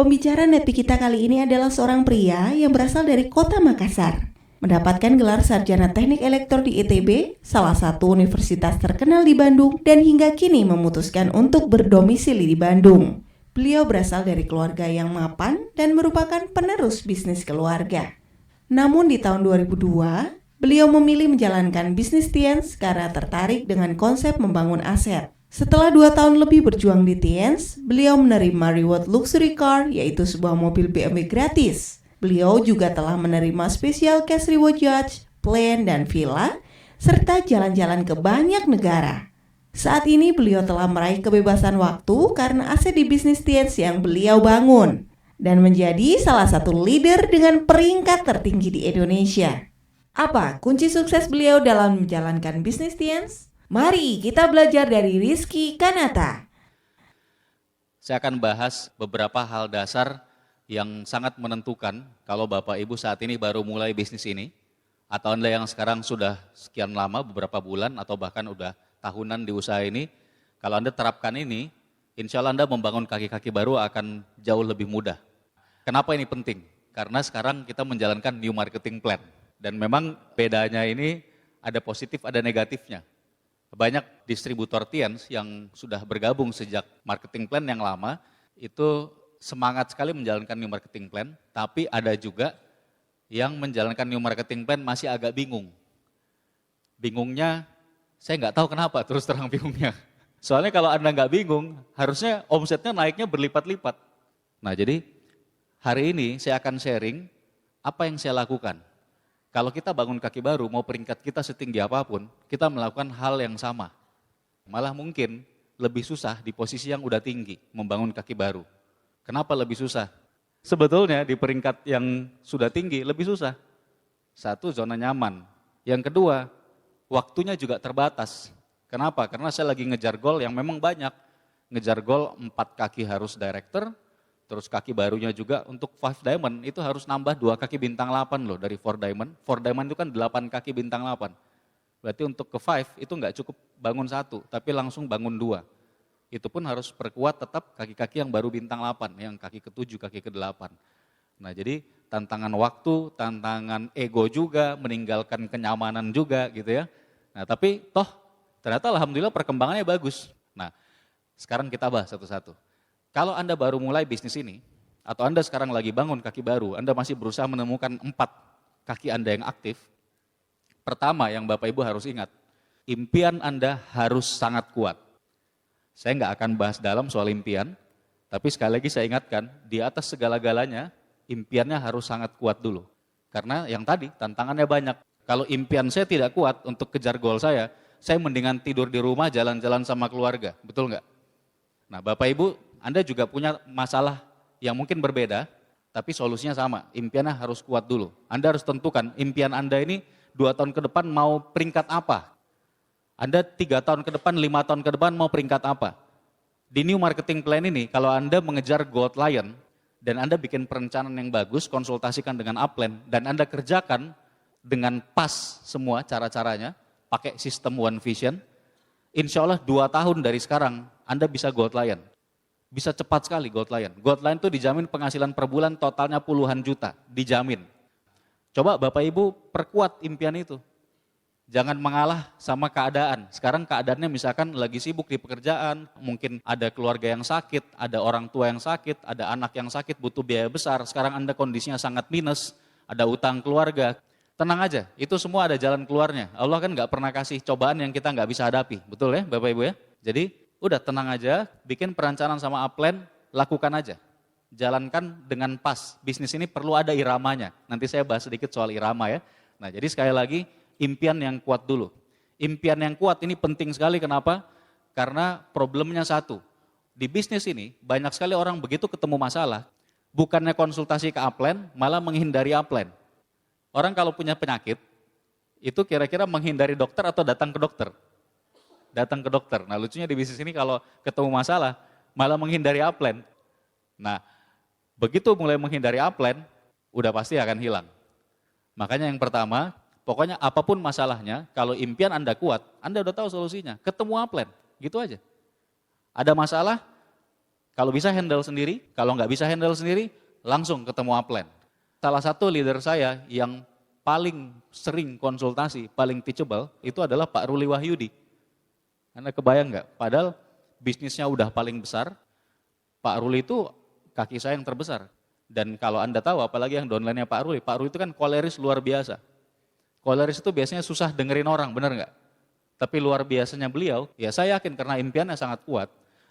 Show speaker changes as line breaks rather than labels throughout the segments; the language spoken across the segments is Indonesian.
Pembicara Nepi kita kali ini adalah seorang pria yang berasal dari kota Makassar. Mendapatkan gelar sarjana teknik elektro di ITB, salah satu universitas terkenal di Bandung, dan hingga kini memutuskan untuk berdomisili di Bandung. Beliau berasal dari keluarga yang mapan dan merupakan penerus bisnis keluarga. Namun di tahun 2002, beliau memilih menjalankan bisnis Tiens karena tertarik dengan konsep membangun aset. Setelah 2 tahun lebih berjuang di Tiens, beliau menerima reward luxury car, yaitu sebuah mobil BMW gratis. Beliau juga telah menerima special cash reward yacht, plane, dan villa, serta jalan-jalan ke banyak negara. Saat ini beliau telah meraih kebebasan waktu karena aset di bisnis Tiens yang beliau bangun, dan menjadi salah satu leader dengan peringkat tertinggi di Indonesia. Apa kunci sukses beliau dalam menjalankan bisnis Tiens? Mari kita belajar dari Rizky Kanata.
Saya akan bahas beberapa hal dasar yang sangat menentukan kalau Bapak Ibu saat ini baru mulai bisnis ini, atau Anda yang sekarang sudah sekian lama, beberapa bulan, atau bahkan udah tahunan di usaha ini. Kalau Anda terapkan ini, insya Allah Anda membangun kaki-kaki baru akan jauh lebih mudah. Kenapa ini penting? Karena sekarang kita menjalankan new marketing plan. Dan memang bedanya ini ada positif, ada negatifnya. Banyak distributor Tiens yang sudah bergabung sejak marketing plan yang lama, itu semangat sekali menjalankan new marketing plan, tapi ada juga yang menjalankan new marketing plan masih agak bingung. Bingungnya, saya nggak tahu kenapa, terus terang bingungnya. Soalnya kalau Anda nggak bingung, harusnya omsetnya naiknya berlipat-lipat. Nah jadi hari ini saya akan sharing apa yang saya lakukan. Kalau kita bangun kaki baru, mau peringkat kita setinggi apapun, kita melakukan hal yang sama. Malah mungkin lebih susah di posisi yang udah tinggi, membangun kaki baru. Kenapa lebih susah? Sebetulnya di peringkat yang sudah tinggi lebih susah. Satu, zona nyaman. Yang kedua, waktunya juga terbatas. Kenapa? Karena saya lagi ngejar goal yang memang banyak. Ngejar goal 4 kaki harus director, terus kaki barunya juga untuk 5 diamond itu harus nambah 2 kaki bintang 8 loh dari 4 diamond. 4 diamond itu kan 8 kaki bintang 8. Berarti untuk ke 5 itu nggak cukup bangun 1, tapi langsung bangun 2. Itu pun harus perkuat tetap kaki-kaki yang baru bintang 8, yang kaki ke-7, kaki ke-8. Nah jadi tantangan waktu, tantangan ego juga, meninggalkan kenyamanan juga gitu ya. Nah tapi toh ternyata alhamdulillah perkembangannya bagus. Nah sekarang kita bahas satu-satu. Kalau Anda baru mulai bisnis ini, atau Anda sekarang lagi bangun kaki baru, Anda masih berusaha menemukan 4 kaki Anda yang aktif. Pertama yang Bapak Ibu harus ingat, impian Anda harus sangat kuat. Saya nggak akan bahas dalam soal impian, tapi sekali lagi saya ingatkan, di atas segala-galanya, impiannya harus sangat kuat dulu. Karena yang tadi, tantangannya banyak. Kalau impian saya tidak kuat untuk kejar goal saya mendingan tidur di rumah, jalan-jalan sama keluarga, betul nggak? Nah Bapak Ibu, Anda juga punya masalah yang mungkin berbeda, tapi solusinya sama, impiannya harus kuat dulu. Anda harus tentukan impian Anda ini 2 tahun ke depan mau peringkat apa? Anda 3 tahun ke depan, 5 tahun ke depan mau peringkat apa? Di new marketing plan ini, kalau Anda mengejar gold lion, dan Anda bikin perencanaan yang bagus, konsultasikan dengan upline, dan Anda kerjakan dengan pas semua cara-caranya, pakai sistem One Vision, insya Allah 2 tahun dari sekarang, Anda bisa gold lion. Bisa cepat sekali gold lion. Gold lion itu dijamin penghasilan per bulan totalnya puluhan juta, dijamin. Coba Bapak Ibu perkuat impian itu. Jangan mengalah sama keadaan. Sekarang keadaannya misalkan lagi sibuk di pekerjaan, mungkin ada keluarga yang sakit, ada orang tua yang sakit, ada anak yang sakit, butuh biaya besar. Sekarang Anda kondisinya sangat minus, ada utang keluarga. Tenang aja, itu semua ada jalan keluarnya. Allah kan nggak pernah kasih cobaan yang kita nggak bisa hadapi. Betul ya Bapak Ibu ya? Jadi udah tenang aja, bikin perencanaan sama upline, lakukan aja. Jalankan dengan pas. Bisnis ini perlu ada iramanya. Nanti saya bahas sedikit soal irama ya. Nah jadi sekali lagi, impian yang kuat dulu. Impian yang kuat ini penting sekali, kenapa? Karena problemnya satu. Di bisnis ini banyak sekali orang begitu ketemu masalah, bukannya konsultasi ke upline, malah menghindari upline. Orang kalau punya penyakit, itu kira-kira menghindari dokter atau datang ke dokter? Datang ke dokter. Nah lucunya di bisnis ini kalau ketemu masalah, malah menghindari upline. Nah begitu mulai menghindari upline, udah pasti akan hilang. Makanya yang pertama, pokoknya apapun masalahnya, kalau impian Anda kuat, Anda udah tahu solusinya, ketemu upline, gitu aja. Ada masalah, Kalau bisa handle sendiri, kalau nggak bisa handle sendiri, langsung ketemu upline. Salah satu leader saya yang paling sering konsultasi, paling teachable, itu adalah Pak Ruli Wahyudi. Anda kebayang nggak? Padahal bisnisnya udah paling besar, Pak Ruli itu kaki saya yang terbesar. Dan kalau Anda tahu, apalagi yang downline-nya Pak Ruli itu kan koleris luar biasa. Koleris itu biasanya susah dengerin orang, benar nggak? Tapi luar biasanya beliau, ya saya yakin karena impiannya sangat kuat,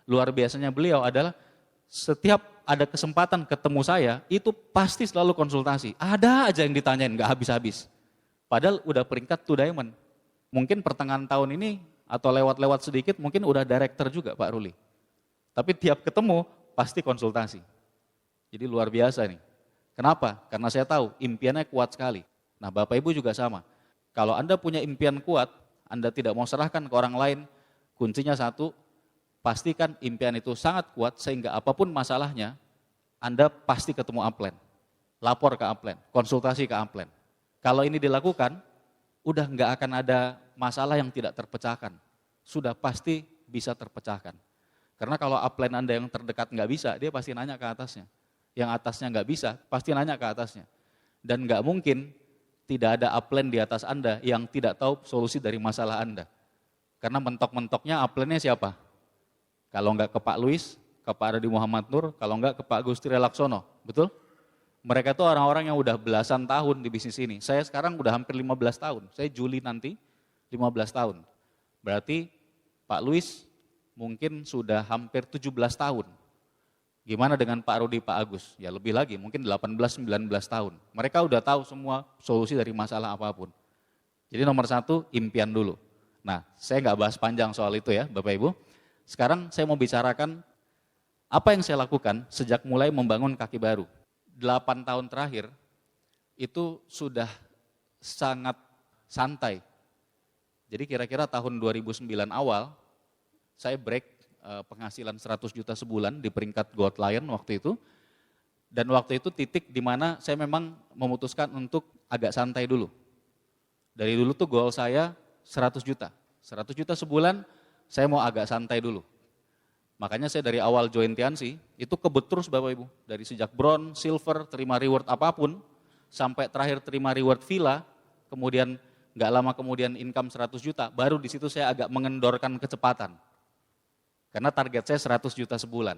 luar biasanya beliau adalah setiap ada kesempatan ketemu saya, itu pasti selalu konsultasi. Ada aja yang ditanyain, nggak habis-habis. Padahal udah peringkat 2 diamond. Mungkin pertengahan tahun ini, atau lewat-lewat sedikit, mungkin udah director juga Pak Ruli. Tapi tiap ketemu, pasti konsultasi. Jadi luar biasa nih. Kenapa? Karena saya tahu impiannya kuat sekali. Nah Bapak Ibu juga sama. Kalau Anda punya impian kuat, Anda tidak mau serahkan ke orang lain, kuncinya satu, pastikan impian itu sangat kuat sehingga apapun masalahnya, Anda pasti ketemu upline. Lapor ke upline, konsultasi ke upline. Kalau ini dilakukan, udah nggak akan ada masalah yang tidak terpecahkan. Sudah pasti bisa terpecahkan. Karena kalau upline Anda yang terdekat nggak bisa, dia pasti nanya ke atasnya. Yang atasnya nggak bisa, pasti nanya ke atasnya. Dan nggak mungkin tidak ada upline di atas Anda yang tidak tahu solusi dari masalah Anda. Karena mentok-mentoknya upline-nya siapa? Kalau nggak ke Pak Luis, ke Pak Radi Muhammad Nur, kalau nggak ke Pak Gusti Relaksono, betul? Mereka itu orang-orang yang udah belasan tahun di bisnis ini. Saya sekarang udah hampir 15 tahun, saya Juli nanti 15 tahun. Berarti Pak Luis mungkin sudah hampir 17 tahun. Gimana dengan Pak Rudi, Pak Agus? Ya lebih lagi, mungkin 18-19 tahun. Mereka udah tahu semua solusi dari masalah apapun. Jadi nomor satu, impian dulu. Nah, saya nggak bahas panjang soal itu ya Bapak Ibu. Sekarang saya mau bicarakan apa yang saya lakukan sejak mulai membangun Kaki Baru. 8 tahun terakhir itu sudah sangat santai. Jadi kira-kira tahun 2009 awal, saya break penghasilan 100 juta sebulan di peringkat Gold Lion waktu itu. Dan waktu itu titik di mana saya memang memutuskan untuk agak santai dulu. Dari dulu tuh goal saya 100 juta. 100 juta sebulan saya mau agak santai dulu. Makanya saya dari awal join Tiansi, itu kebut terus Bapak Ibu. Dari sejak bronze, silver, terima reward apapun, sampai terakhir terima reward villa, kemudian nggak lama kemudian income 100 juta, baru di situ saya agak mengendorkan kecepatan. Karena target saya 100 juta sebulan.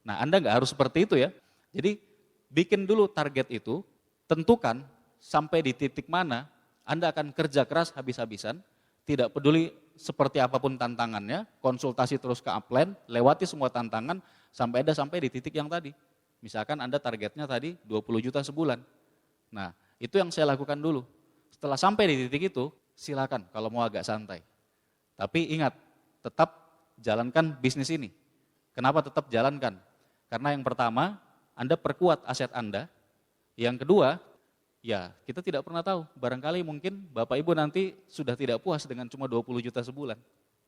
Nah Anda nggak harus seperti itu ya. Jadi bikin dulu target itu, tentukan sampai di titik mana Anda akan kerja keras habis-habisan, tidak peduli seperti apapun tantangannya, konsultasi terus ke upline, lewati semua tantangan, sampai di titik yang tadi. Misalkan Anda targetnya tadi 20 juta sebulan. Nah itu yang saya lakukan dulu. Setelah sampai di titik itu, silakan kalau mau agak santai. Tapi ingat, tetap jalankan bisnis ini. Kenapa tetap jalankan? Karena yang pertama, Anda perkuat aset Anda. Yang kedua, ya kita tidak pernah tahu. Barangkali mungkin Bapak Ibu nanti sudah tidak puas dengan cuma 20 juta sebulan.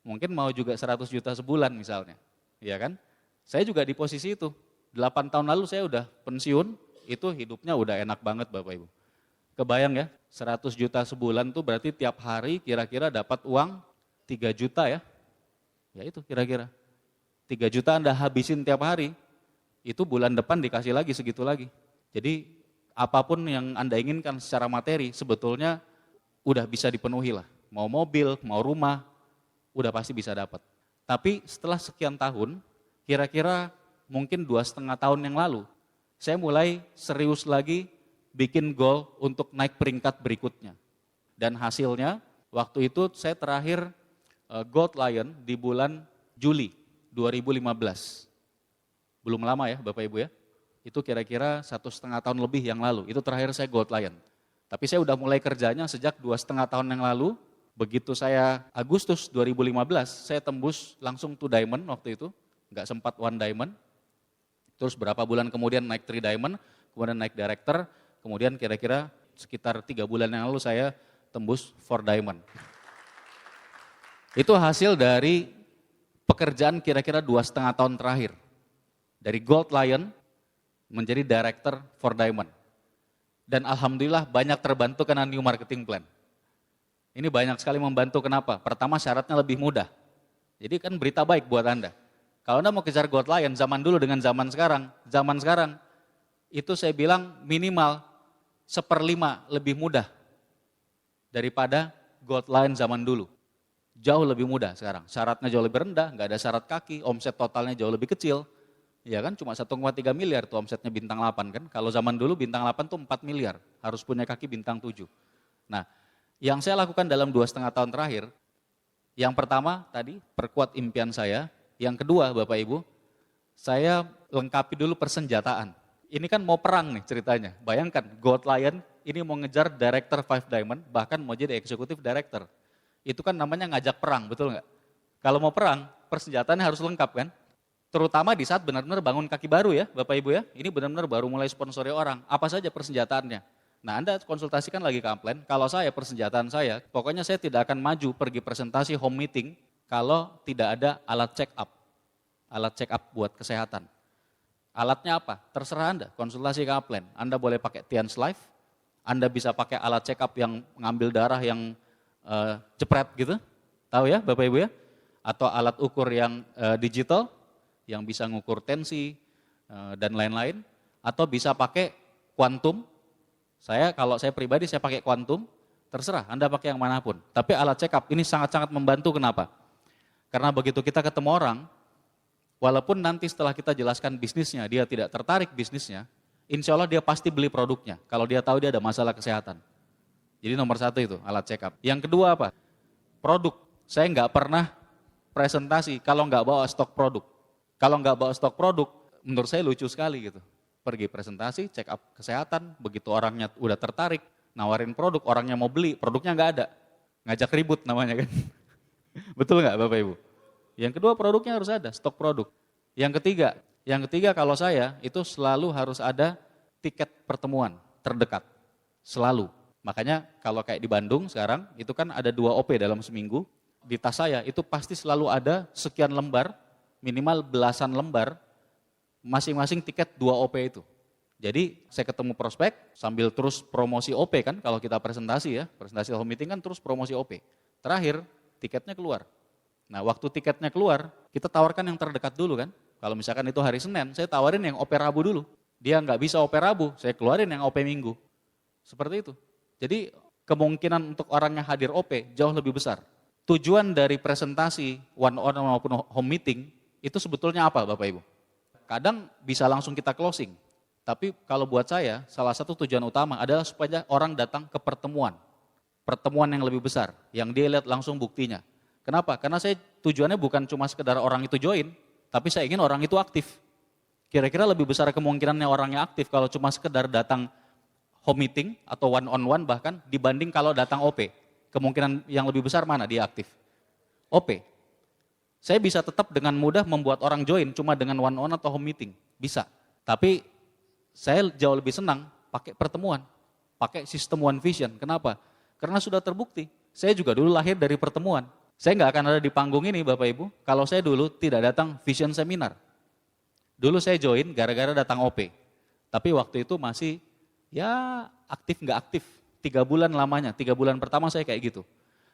Mungkin mau juga 100 juta sebulan misalnya. Ya kan? Saya juga di posisi itu. 8 tahun lalu saya udah pensiun, itu hidupnya udah enak banget Bapak Ibu. Kebayang ya, 100 juta sebulan tuh berarti tiap hari kira-kira dapat uang 3 juta ya. Ya itu kira-kira. 3 juta Anda habisin tiap hari, itu bulan depan dikasih lagi segitu lagi. Jadi apapun yang Anda inginkan secara materi sebetulnya udah bisa dipenuhi lah. Mau mobil, mau rumah, udah pasti bisa dapat. Tapi setelah sekian tahun, kira-kira mungkin 2,5 tahun yang lalu, saya mulai serius lagi bikin goal untuk naik peringkat berikutnya. Dan hasilnya waktu itu saya terakhir Gold Lion di bulan Juli 2015. Belum lama ya Bapak Ibu ya. Itu kira-kira 1,5 tahun lebih yang lalu. Itu terakhir saya Gold Lion. Tapi saya udah mulai kerjanya sejak 2,5 tahun yang lalu. Begitu saya Agustus 2015, saya tembus langsung 2 diamond waktu itu. Nggak sempat 1 diamond. Terus berapa bulan kemudian naik 3 diamond, kemudian naik director. Kemudian kira-kira sekitar 3 bulan yang lalu saya tembus 4 diamond. Itu hasil dari pekerjaan kira-kira 2,5 tahun terakhir. Dari Gold Lion menjadi director for Diamond. Dan alhamdulillah banyak terbantu karena new marketing plan. Ini banyak sekali membantu, kenapa? Pertama syaratnya lebih mudah. Jadi kan berita baik buat Anda. Kalau Anda mau kejar gold lion zaman dulu dengan zaman sekarang itu saya bilang minimal 1/5 lebih mudah daripada gold lion zaman dulu. Jauh lebih mudah sekarang, syaratnya jauh lebih rendah, nggak ada syarat kaki, omset totalnya jauh lebih kecil. Ya kan, cuma 1,3 miliar tuh omsetnya bintang 8 kan. Kalau zaman dulu bintang 8 tuh 4 miliar, harus punya kaki bintang 7. Nah, yang saya lakukan dalam 2,5 tahun terakhir, yang pertama tadi perkuat impian saya, yang kedua Bapak Ibu, saya lengkapi dulu persenjataan. Ini kan mau perang nih ceritanya, bayangkan Gold Lion ini mau ngejar Director 5 Diamond, bahkan mau jadi Executive Director. Itu kan namanya ngajak perang, betul nggak? Kalau mau perang, persenjataannya harus lengkap kan? Terutama di saat benar-benar bangun kaki baru ya Bapak Ibu ya, ini benar-benar baru mulai sponsori orang, apa saja persenjataannya. Nah Anda konsultasikan lagi ke Amplen, kalau saya persenjataan saya, pokoknya saya tidak akan maju pergi presentasi home meeting kalau tidak ada alat check up buat kesehatan. Alatnya apa? Terserah Anda, konsultasi ke Amplen, Anda boleh pakai Tian's Life, Anda bisa pakai alat check up yang ngambil darah yang jepret gitu, tahu ya Bapak Ibu ya, atau alat ukur yang digital, yang bisa ngukur tensi dan lain-lain, atau bisa pakai kuantum. Kalau saya pribadi saya pakai kuantum, terserah Anda pakai yang manapun. Tapi alat check up ini sangat-sangat membantu, kenapa? Karena begitu kita ketemu orang, walaupun nanti setelah kita jelaskan bisnisnya, dia tidak tertarik bisnisnya, insya Allah dia pasti beli produknya, kalau dia tahu dia ada masalah kesehatan. Jadi nomor 1 itu alat check up. Yang kedua apa? Produk. Saya nggak pernah presentasi kalau nggak bawa stok produk. Kalau nggak bawa stok produk, menurut saya lucu sekali gitu. Pergi presentasi, check up kesehatan, begitu orangnya udah tertarik, nawarin produk, orangnya mau beli, produknya nggak ada. Ngajak ribut namanya kan. Betul nggak Bapak Ibu? Yang kedua produknya harus ada, stok produk. Yang ketiga kalau saya itu selalu harus ada tiket pertemuan terdekat. Selalu. Makanya kalau kayak di Bandung sekarang, itu kan ada 2 OP dalam seminggu, di tas saya itu pasti selalu ada sekian lembar, minimal belasan lembar, masing-masing tiket 2 OP itu. Jadi saya ketemu prospek sambil terus promosi OP kan, kalau kita presentasi ya, presentasi home meeting kan terus promosi OP. Terakhir tiketnya keluar. Nah waktu tiketnya keluar, kita tawarkan yang terdekat dulu kan. Kalau misalkan itu hari Senin, saya tawarin yang OP Rabu dulu. Dia nggak bisa OP Rabu, saya keluarin yang OP Minggu. Seperti itu. Jadi kemungkinan untuk orangnya hadir OP jauh lebih besar. Tujuan dari presentasi one on one maupun home meeting itu sebetulnya apa Bapak Ibu? Kadang bisa langsung kita closing. Tapi kalau buat saya salah satu tujuan utama adalah supaya orang datang ke pertemuan. Pertemuan yang lebih besar, yang dia lihat langsung buktinya. Kenapa? Karena saya tujuannya bukan cuma sekedar orang itu join, tapi saya ingin orang itu aktif. Kira-kira lebih besar kemungkinannya orangnya aktif kalau cuma sekedar datang home meeting atau one on one bahkan dibanding kalau datang OP. Kemungkinan yang lebih besar mana dia aktif? OP. Saya bisa tetap dengan mudah membuat orang join cuma dengan one on atau home meeting. Bisa. Tapi saya jauh lebih senang pakai pertemuan. Pakai sistem One Vision. Kenapa? Karena sudah terbukti. Saya juga dulu lahir dari pertemuan. Saya nggak akan ada di panggung ini Bapak Ibu kalau saya dulu tidak datang Vision Seminar. Dulu saya join gara-gara datang OP. Tapi waktu itu masih ya aktif nggak aktif, 3 bulan lamanya, 3 bulan pertama saya kayak gitu.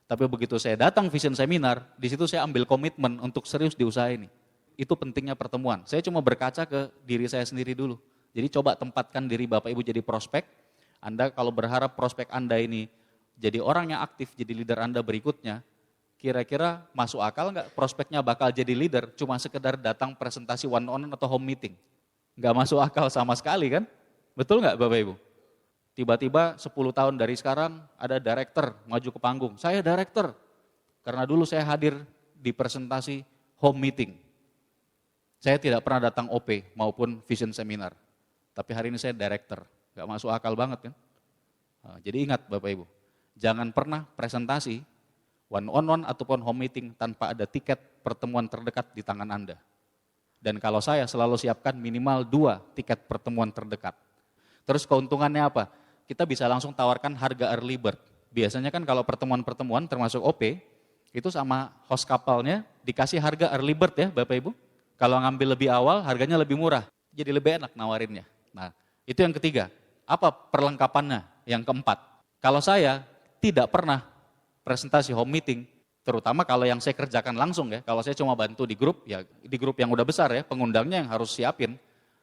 Tapi begitu saya datang Vision Seminar, di situ saya ambil komitmen untuk serius di usaha ini. Itu pentingnya pertemuan. Saya cuma berkaca ke diri saya sendiri dulu. Jadi coba tempatkan diri Bapak Ibu jadi prospek. Anda kalau berharap prospek Anda ini jadi orang yang aktif, jadi leader Anda berikutnya, kira-kira masuk akal nggak prospeknya bakal jadi leader cuma sekedar datang presentasi one on one atau home meeting? Nggak masuk akal sama sekali kan? Betul nggak Bapak Ibu? Tiba-tiba 10 tahun dari sekarang ada director maju ke panggung. Saya director karena dulu saya hadir di presentasi home meeting. Saya tidak pernah datang OP maupun vision seminar. Tapi hari ini saya director. Gak masuk akal banget kan. Nah, jadi ingat Bapak Ibu, jangan pernah presentasi one on one ataupun home meeting tanpa ada tiket pertemuan terdekat di tangan Anda. Dan kalau saya selalu siapkan minimal 2 tiket pertemuan terdekat. Terus keuntungannya apa? Kita bisa langsung tawarkan harga early bird. Biasanya kan kalau pertemuan-pertemuan termasuk OP, itu sama host kapalnya dikasih harga early bird ya Bapak Ibu. Kalau ngambil lebih awal harganya lebih murah, jadi lebih enak nawarinnya. Nah itu yang ketiga. Apa perlengkapannya? Yang keempat, kalau saya tidak pernah presentasi home meeting Terutama kalau yang saya kerjakan langsung ya, kalau saya cuma bantu di grup, ya di grup yang udah besar ya, pengundangnya yang harus siapin.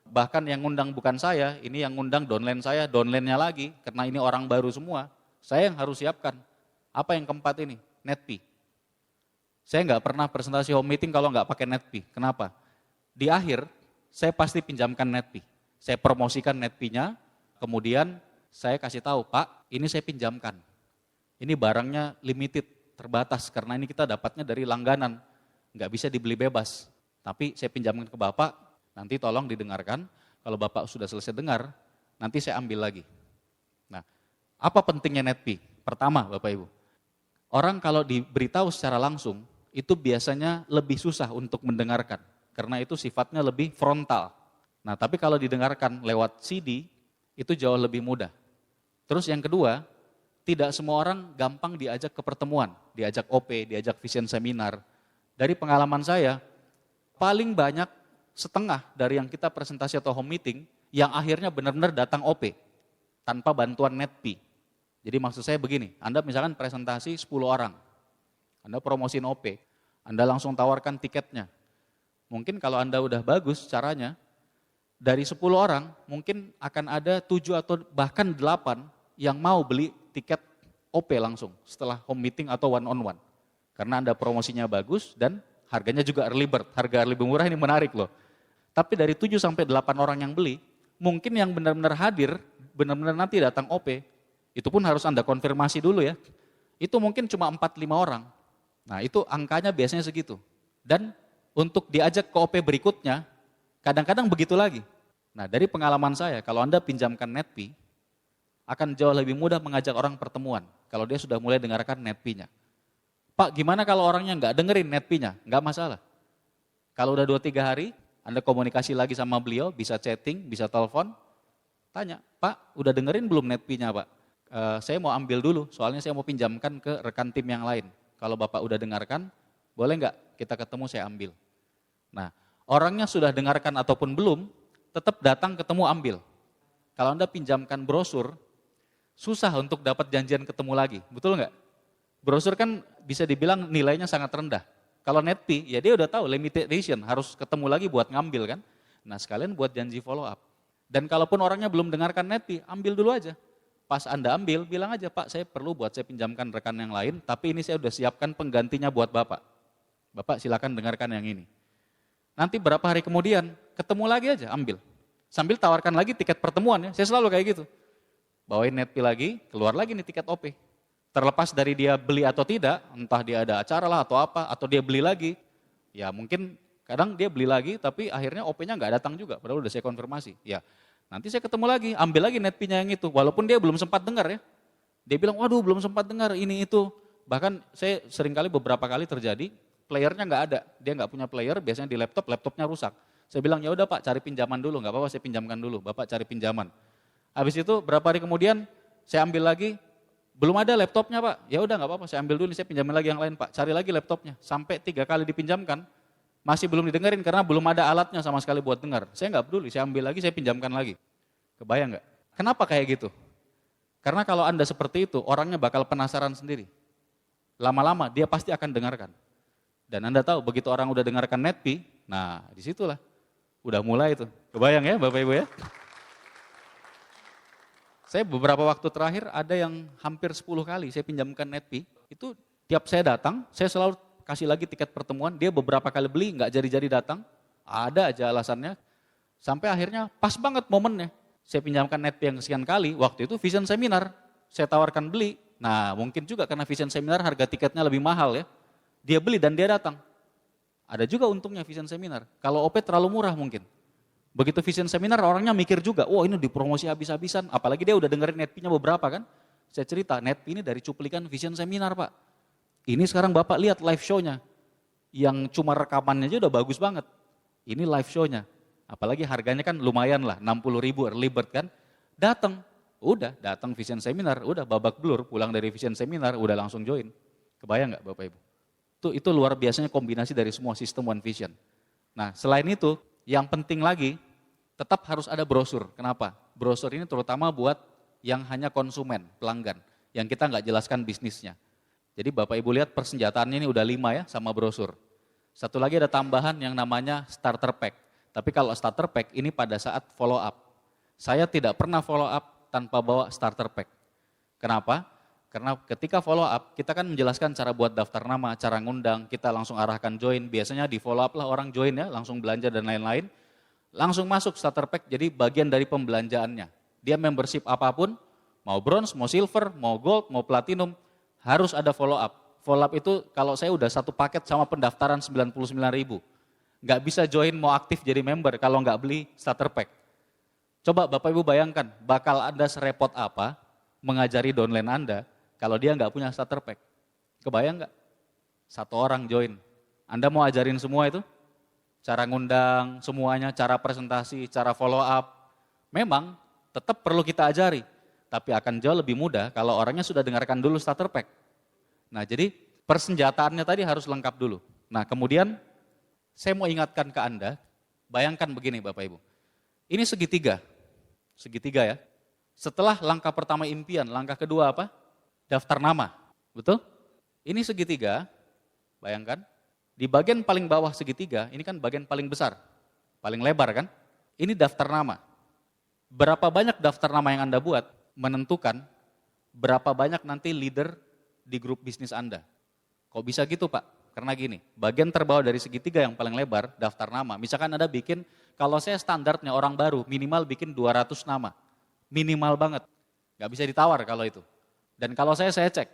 Bahkan yang ngundang bukan saya, ini yang ngundang downline saya, downline-nya lagi, karena ini orang baru semua, saya yang harus siapkan. Apa yang keempat ini? Netpi. Saya nggak pernah presentasi home meeting kalau nggak pakai Netpi. Kenapa? Di akhir, saya pasti pinjamkan Netpi. Saya promosikan Netpi-nya, kemudian saya kasih tahu, Pak, ini saya pinjamkan. Ini barangnya limited, terbatas, karena ini kita dapatnya dari langganan, nggak bisa dibeli bebas. Tapi saya pinjamkan ke Bapak, nanti tolong didengarkan, kalau Bapak sudah selesai dengar, nanti saya ambil lagi. Nah, apa pentingnya Netpi? Pertama, Bapak Ibu, orang kalau diberitahu secara langsung, itu biasanya lebih susah untuk mendengarkan, karena itu sifatnya lebih frontal. Nah, tapi kalau didengarkan lewat CD, itu jauh lebih mudah. Terus yang kedua, tidak semua orang gampang diajak ke pertemuan, diajak OP, diajak vision seminar. Dari pengalaman saya, paling banyak setengah dari yang kita presentasi atau home meeting, yang akhirnya benar-benar datang OP, tanpa bantuan Netpi. Jadi maksud saya begini, Anda misalkan presentasi 10 orang, Anda promosiin OP, Anda langsung tawarkan tiketnya. Mungkin kalau Anda udah bagus caranya, dari 10 orang mungkin akan ada 7 atau bahkan 8 yang mau beli tiket OP langsung setelah home meeting atau one on one. Karena Anda promosinya bagus dan harganya juga early bird, harga lebih murah ini menarik loh. Tapi dari 7 sampai 8 orang yang beli, mungkin yang benar-benar hadir, benar-benar nanti datang OP, itu pun harus Anda konfirmasi dulu ya. Itu mungkin cuma 4-5 orang. Nah itu angkanya biasanya segitu. Dan untuk diajak ke OP berikutnya, kadang-kadang begitu lagi. Nah dari pengalaman saya, kalau Anda pinjamkan Netpi, akan jauh lebih mudah mengajak orang pertemuan, kalau dia sudah mulai dengarkan Netpi-nya. Pak gimana kalau orangnya nggak dengerin Netpi-nya? Nggak masalah. Kalau udah 2-3 hari, Anda komunikasi lagi sama beliau, bisa chatting, bisa telepon, tanya, Pak udah dengerin belum Netpi-nya Pak? Saya mau ambil dulu, soalnya saya mau pinjamkan ke rekan tim yang lain. Kalau Bapak udah dengarkan, boleh nggak kita ketemu saya ambil. Nah, orangnya sudah dengarkan ataupun belum, tetap datang ketemu ambil. Kalau Anda pinjamkan brosur, susah untuk dapat janjian ketemu lagi, betul nggak? Brosur kan bisa dibilang nilainya sangat rendah. Kalau Netpi, ya dia udah tahu limited edition, harus ketemu lagi buat ngambil kan. Nah sekalian buat janji follow up. Dan kalaupun orangnya belum dengarkan Netpi, ambil dulu aja. Pas Anda ambil, bilang aja, Pak saya perlu buat saya pinjamkan rekan yang lain, tapi ini saya udah siapkan penggantinya buat Bapak. Bapak silakan dengarkan yang ini. Nanti berapa hari kemudian, ketemu lagi aja, ambil. Sambil tawarkan lagi tiket pertemuan ya, saya selalu kayak gitu. Bawain Netpi lagi, keluar lagi nih tiket OP. Terlepas dari dia beli atau tidak, entah dia ada acara lah atau apa, atau dia beli lagi, ya mungkin kadang dia beli lagi, tapi akhirnya OP-nya nggak datang juga, padahal udah saya konfirmasi. Ya, nanti saya ketemu lagi, ambil lagi Netpi-nya yang itu, walaupun dia belum sempat dengar ya. Dia bilang, waduh belum sempat dengar ini itu. Bahkan saya seringkali beberapa kali terjadi, playernya nggak ada, dia nggak punya player, biasanya di laptop, laptopnya rusak. Saya bilang, ya udah Pak cari pinjaman dulu, nggak apa-apa saya pinjamkan dulu, Bapak cari pinjaman. Habis itu berapa hari kemudian, saya ambil lagi, belum ada laptopnya Pak, ya udah nggak apa-apa saya ambil dulu, saya pinjamin lagi yang lain Pak, cari lagi laptopnya, sampai 3 kali dipinjamkan, masih belum didengerin karena belum ada alatnya sama sekali buat dengar. Saya nggak peduli, saya ambil lagi, saya pinjamkan lagi. Kebayang nggak? Kenapa kayak gitu? Karena kalau Anda seperti itu, orangnya bakal penasaran sendiri. Lama-lama dia pasti akan dengarkan. Dan Anda tahu begitu orang udah dengarkan Netpi, nah disitulah udah mulai itu. Kebayang ya Bapak Ibu ya? Saya beberapa waktu terakhir ada yang hampir 10 kali saya pinjamkan Netpi, itu tiap saya datang, saya selalu kasih lagi tiket pertemuan, dia beberapa kali beli, nggak jadi-jadi datang, ada aja alasannya, sampai akhirnya pas banget momennya, saya pinjamkan Netpi yang sekian kali, waktu itu vision seminar, saya tawarkan beli, nah mungkin juga karena vision seminar harga tiketnya lebih mahal ya, dia beli dan dia datang, ada juga untungnya vision seminar, kalau OP terlalu murah mungkin. Begitu vision seminar orangnya mikir juga, wah ini dipromosi habis-habisan, apalagi dia udah dengerin Netpi-nya beberapa kan. Saya cerita, Netpi ini dari cuplikan vision seminar Pak. Ini sekarang Bapak lihat live show-nya, yang cuma rekamannya aja udah bagus banget. Ini live show-nya, apalagi harganya kan lumayan lah, 60.000 early bird kan. Datang vision seminar, udah babak belur, pulang dari vision seminar, udah langsung join. Kebayang nggak Bapak Ibu? Itu luar biasanya kombinasi dari semua sistem One Vision. Nah selain itu, yang penting lagi, tetap harus ada brosur. Kenapa? Brosur ini terutama buat yang hanya konsumen, pelanggan, yang kita nggak jelaskan bisnisnya. Jadi Bapak Ibu lihat persenjataannya ini udah 5 ya sama brosur. Satu lagi ada tambahan yang namanya starter pack. Tapi kalau starter pack ini pada saat follow up. Saya tidak pernah follow up tanpa bawa starter pack. Kenapa? Karena ketika follow up, kita kan menjelaskan cara buat daftar nama, cara ngundang, kita langsung arahkan join. Biasanya di follow up lah orang join ya, langsung belanja dan lain-lain. Langsung masuk starter pack jadi bagian dari pembelanjaannya. Dia membership apapun, mau bronze, mau silver, mau gold, mau platinum, harus ada follow up. Follow up itu kalau saya udah satu paket sama pendaftaran 99.000. Nggak bisa join mau aktif jadi member kalau nggak beli starter pack. Coba Bapak Ibu bayangkan, bakal Anda serepot apa mengajari downline Anda kalau dia nggak punya starter pack. Kebayang nggak? Satu orang join. Anda mau ajarin semua itu? Cara ngundang semuanya, cara presentasi, cara follow up. Memang tetap perlu kita ajari, tapi akan jauh lebih mudah kalau orangnya sudah dengarkan dulu starter pack. Nah jadi persenjataannya tadi harus lengkap dulu. Nah kemudian saya mau ingatkan ke Anda, bayangkan begini Bapak Ibu. Ini segitiga ya. Setelah langkah pertama impian, langkah kedua apa? Daftar nama, betul? Ini segitiga, bayangkan. Di bagian paling bawah segitiga, ini kan bagian paling besar, paling lebar kan? Ini daftar nama. Berapa banyak daftar nama yang Anda buat menentukan berapa banyak nanti leader di grup bisnis Anda. Kok bisa gitu Pak? Karena gini, bagian terbawah dari segitiga yang paling lebar, daftar nama. Misalkan Anda bikin, kalau saya standarnya orang baru, minimal bikin 200 nama. Minimal banget, nggak bisa ditawar kalau itu. Dan kalau saya cek,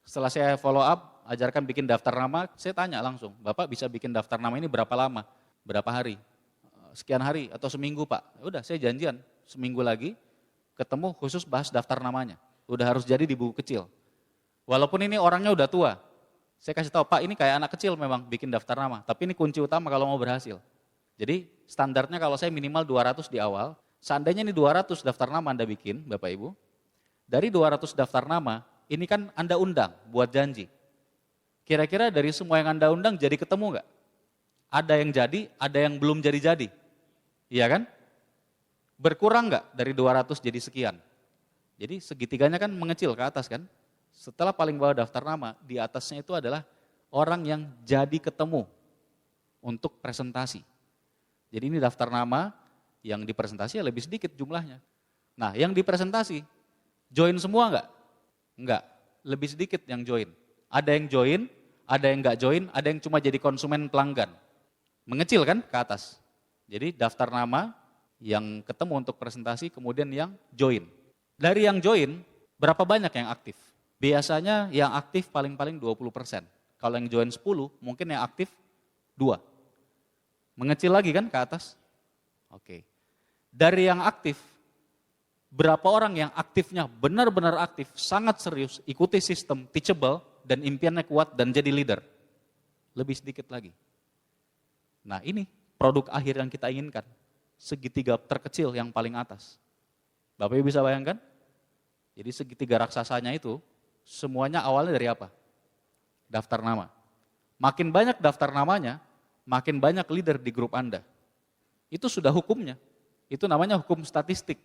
setelah saya follow up, ajarkan bikin daftar nama, saya tanya langsung, Bapak bisa bikin daftar nama ini berapa lama? Berapa hari? Sekian hari atau seminggu Pak? Udah saya janjian, seminggu lagi ketemu khusus bahas daftar namanya. Udah harus jadi di buku kecil. Walaupun ini orangnya udah tua, saya kasih tahu Pak ini kayak anak kecil memang bikin daftar nama, tapi ini kunci utama kalau mau berhasil. Jadi standarnya kalau saya minimal 200 di awal, seandainya ini 200 daftar nama Anda bikin Bapak Ibu, dari 200 daftar nama, ini kan Anda undang buat janji. Kira-kira dari semua yang Anda undang jadi ketemu nggak? Ada yang jadi, ada yang belum jadi-jadi. Iya kan? Berkurang nggak dari 200 jadi sekian? Jadi segitiganya kan mengecil ke atas kan? Setelah paling bawah daftar nama, di atasnya itu adalah orang yang jadi ketemu untuk presentasi. Jadi ini daftar nama, yang dipresentasi ya lebih sedikit jumlahnya. Nah yang dipresentasi, join semua enggak? Enggak, lebih sedikit yang join. Ada yang join, ada yang enggak join, ada yang cuma jadi konsumen pelanggan. Mengecil kan ke atas. Jadi daftar nama yang ketemu untuk presentasi, kemudian yang join. Dari yang join, berapa banyak yang aktif? Biasanya yang aktif paling-paling 20%. Kalau yang join 10, mungkin yang aktif 2. Mengecil lagi kan ke atas? Oke. Dari yang aktif, berapa orang yang aktifnya benar-benar aktif, sangat serius, ikuti sistem, teachable, dan impiannya kuat dan jadi leader? Lebih sedikit lagi. Nah ini produk akhir yang kita inginkan, segitiga terkecil yang paling atas. Bapak Ibu bisa bayangkan? Jadi segitiga raksasanya itu, semuanya awalnya dari apa? Daftar nama. Makin banyak daftar namanya, makin banyak leader di grup Anda. Itu sudah hukumnya. Itu namanya hukum statistik.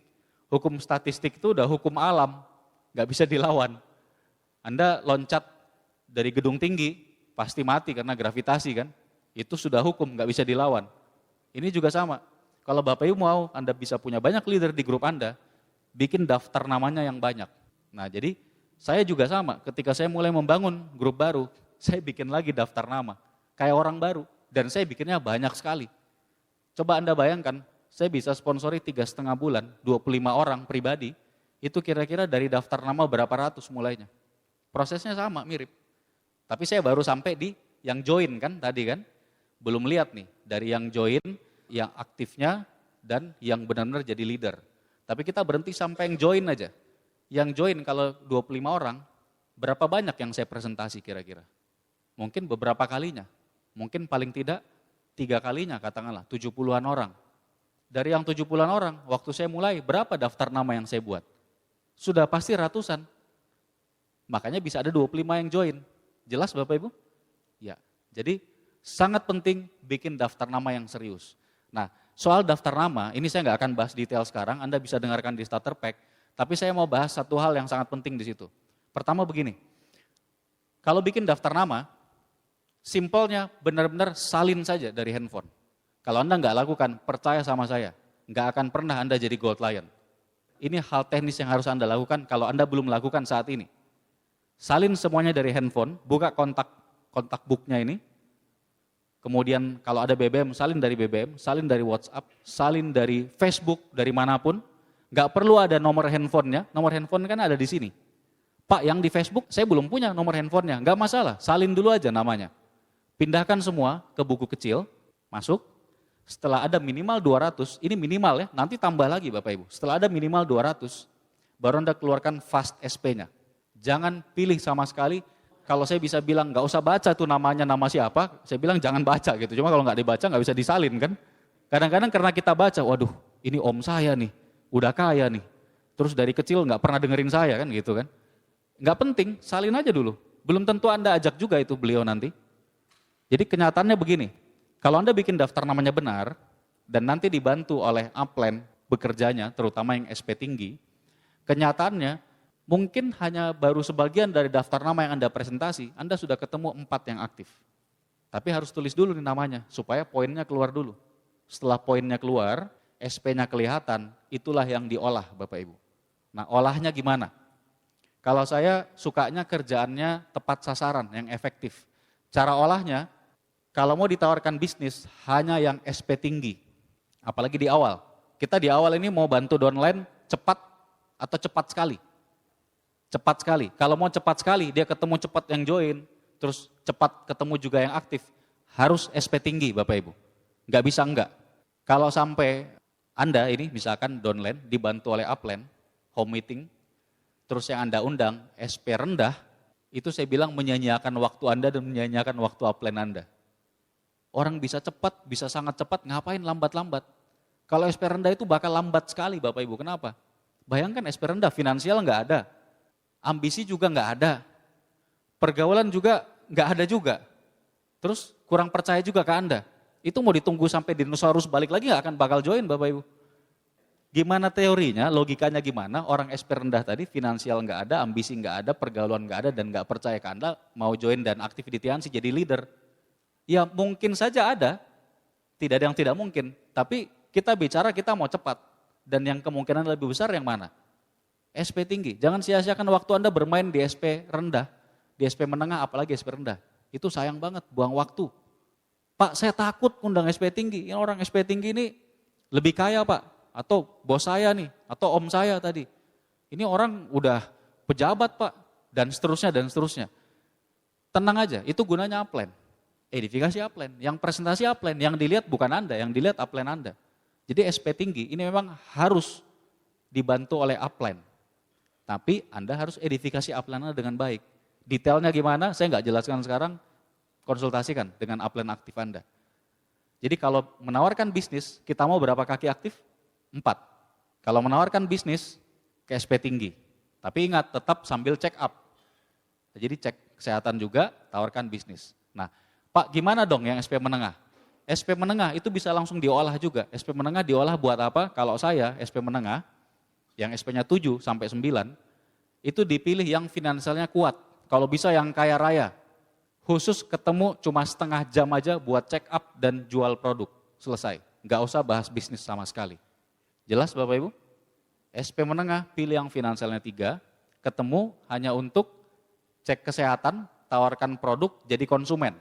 Hukum statistik itu udah hukum alam, nggak bisa dilawan. Anda loncat dari gedung tinggi, pasti mati karena gravitasi kan. Itu sudah hukum, nggak bisa dilawan. Ini juga sama. Kalau Bapak Ibu mau, Anda bisa punya banyak leader di grup Anda, bikin daftar namanya yang banyak. Nah jadi saya juga sama, ketika saya mulai membangun grup baru, saya bikin lagi daftar nama, kayak orang baru. Dan saya bikinnya banyak sekali. Coba Anda bayangkan, saya bisa sponsori 3,5 bulan, 25 orang pribadi, itu kira-kira dari daftar nama berapa ratus mulainya. Prosesnya sama, mirip. Tapi saya baru sampai di yang join kan tadi kan, belum lihat nih, dari yang join, yang aktifnya, dan yang benar-benar jadi leader. Tapi kita berhenti sampai yang join aja. Yang join kalau 25 orang, berapa banyak yang saya presentasi kira-kira? Mungkin beberapa kalinya, mungkin paling tidak 3 kalinya katakanlah, 70-an orang. Dari yang 70-an orang, waktu saya mulai, berapa daftar nama yang saya buat? Sudah pasti ratusan. Makanya bisa ada 25 yang join. Jelas Bapak Ibu? Ya, jadi sangat penting bikin daftar nama yang serius. Nah, soal daftar nama, ini saya nggak akan bahas detail sekarang, Anda bisa dengarkan di starter pack, tapi saya mau bahas satu hal yang sangat penting di situ. Pertama begini, Kalau bikin daftar nama, simpelnya benar-benar salin saja dari handphone. Kalau Anda nggak lakukan, percaya sama saya, nggak akan pernah Anda jadi gold lion. Ini hal teknis yang harus Anda lakukan kalau Anda belum lakukan saat ini. Salin semuanya dari handphone, buka kontak booknya ini. Kemudian kalau ada BBM, salin dari BBM, salin dari WhatsApp, salin dari Facebook, dari manapun. Nggak perlu ada nomor handphonenya, nomor handphone kan ada di sini. Pak, yang di Facebook saya belum punya nomor handphonenya, nggak masalah, salin dulu aja namanya. Pindahkan semua ke buku kecil, masuk. Setelah ada minimal 200, ini minimal ya, nanti tambah lagi Bapak Ibu. Setelah ada minimal 200, baru Anda keluarkan fast SP-nya. Jangan pilih sama sekali, kalau saya bisa bilang nggak usah baca tuh namanya nama siapa, saya bilang jangan baca gitu. Cuma kalau nggak dibaca nggak bisa disalin kan. Kadang-kadang karena kita baca, waduh ini om saya nih, udah kaya nih. Terus dari kecil nggak pernah dengerin saya kan gitu kan. Nggak penting, salin aja dulu. Belum tentu Anda ajak juga itu beliau nanti. Jadi kenyataannya begini, kalau Anda bikin daftar namanya benar, dan nanti dibantu oleh upline bekerjanya, terutama yang SP tinggi, kenyataannya mungkin hanya baru sebagian dari daftar nama yang Anda presentasi, Anda sudah ketemu 4 yang aktif. Tapi harus tulis dulu nih namanya, supaya poinnya keluar dulu. Setelah poinnya keluar, SP-nya kelihatan, itulah yang diolah Bapak Ibu. Nah olahnya gimana? Kalau saya sukanya kerjaannya tepat sasaran, yang efektif. Cara olahnya, kalau mau ditawarkan bisnis hanya yang SP tinggi, apalagi di awal. Kita di awal ini mau bantu downline cepat atau cepat sekali. Cepat sekali, kalau mau cepat sekali dia ketemu cepat yang join, terus cepat ketemu juga yang aktif, harus SP tinggi Bapak Ibu. Nggak bisa enggak. Kalau sampai Anda ini misalkan downline dibantu oleh upline, home meeting, terus yang Anda undang SP rendah, itu saya bilang menyanyiakan waktu Anda dan menyanyiakan waktu upline Anda. Orang bisa cepat, bisa sangat cepat, ngapain lambat-lambat? Kalau SP rendah itu bakal lambat sekali Bapak Ibu, kenapa? Bayangkan SP rendah, finansial nggak ada, ambisi juga nggak ada, pergaulan juga nggak ada juga, terus kurang percaya juga ke Anda. Itu mau ditunggu sampai dinosaurus balik lagi nggak akan bakal join Bapak Ibu. Gimana teorinya, logikanya gimana, orang SP rendah tadi finansial nggak ada, ambisi nggak ada, pergaulan nggak ada, dan nggak percaya ke Anda, mau join dan aktif di Tiansi jadi leader. Ya mungkin saja ada, tidak ada yang tidak mungkin, tapi kita bicara kita mau cepat, dan yang kemungkinan lebih besar yang mana? SP tinggi, jangan sia-siakan waktu Anda bermain di SP rendah, di SP menengah apalagi SP rendah, itu sayang banget, buang waktu. Pak saya takut undang SP tinggi, ini orang SP tinggi ini lebih kaya Pak. Atau bos saya nih, atau om saya tadi. Ini orang udah pejabat Pak, dan seterusnya, dan seterusnya. Tenang aja, itu gunanya upline. Edifikasi upline, yang presentasi upline, yang dilihat bukan Anda, yang dilihat upline Anda. Jadi SP tinggi ini memang harus dibantu oleh upline. Tapi Anda harus edifikasi upline Anda dengan baik. Detailnya gimana, saya nggak jelaskan sekarang, konsultasikan dengan upline aktif Anda. Jadi kalau menawarkan bisnis, kita mau berapa kaki aktif? 4. Kalau menawarkan bisnis ke SP tinggi, tapi ingat tetap sambil check up. Jadi cek kesehatan juga, tawarkan bisnis. Nah, Pak gimana dong yang SP menengah? SP menengah itu bisa langsung diolah juga. SP menengah diolah buat apa? Kalau saya SP menengah, yang SP-nya 7 sampai 9, itu dipilih yang finansialnya kuat. Kalau bisa yang kaya raya, khusus ketemu cuma setengah jam aja buat check up dan jual produk, selesai. Nggak usah bahas bisnis sama sekali. Jelas Bapak Ibu? SP menengah pilih yang finansialnya 3, ketemu hanya untuk cek kesehatan, tawarkan produk jadi konsumen.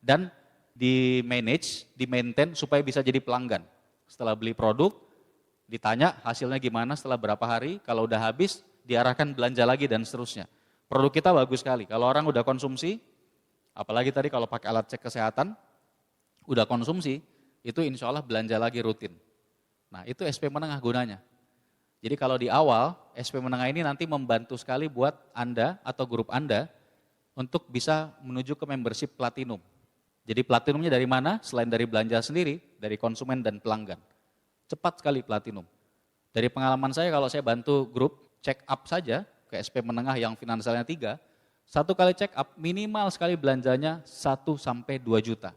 Dan di manage, di maintain supaya bisa jadi pelanggan. Setelah beli produk, ditanya hasilnya gimana setelah berapa hari, kalau udah habis diarahkan belanja lagi dan seterusnya. Produk kita bagus sekali, kalau orang udah konsumsi, apalagi tadi kalau pakai alat cek kesehatan, udah konsumsi, itu insya Allah belanja lagi rutin. Nah itu SP menengah gunanya. Jadi kalau di awal, SP menengah ini nanti membantu sekali buat Anda atau grup Anda untuk bisa menuju ke membership platinum. Jadi platinumnya dari mana? Selain dari belanja sendiri, dari konsumen dan pelanggan. Cepat sekali platinum. Dari pengalaman saya kalau saya bantu grup check up saja ke SP menengah yang finansialnya 3, satu kali check up minimal sekali belanjanya 1-2 juta.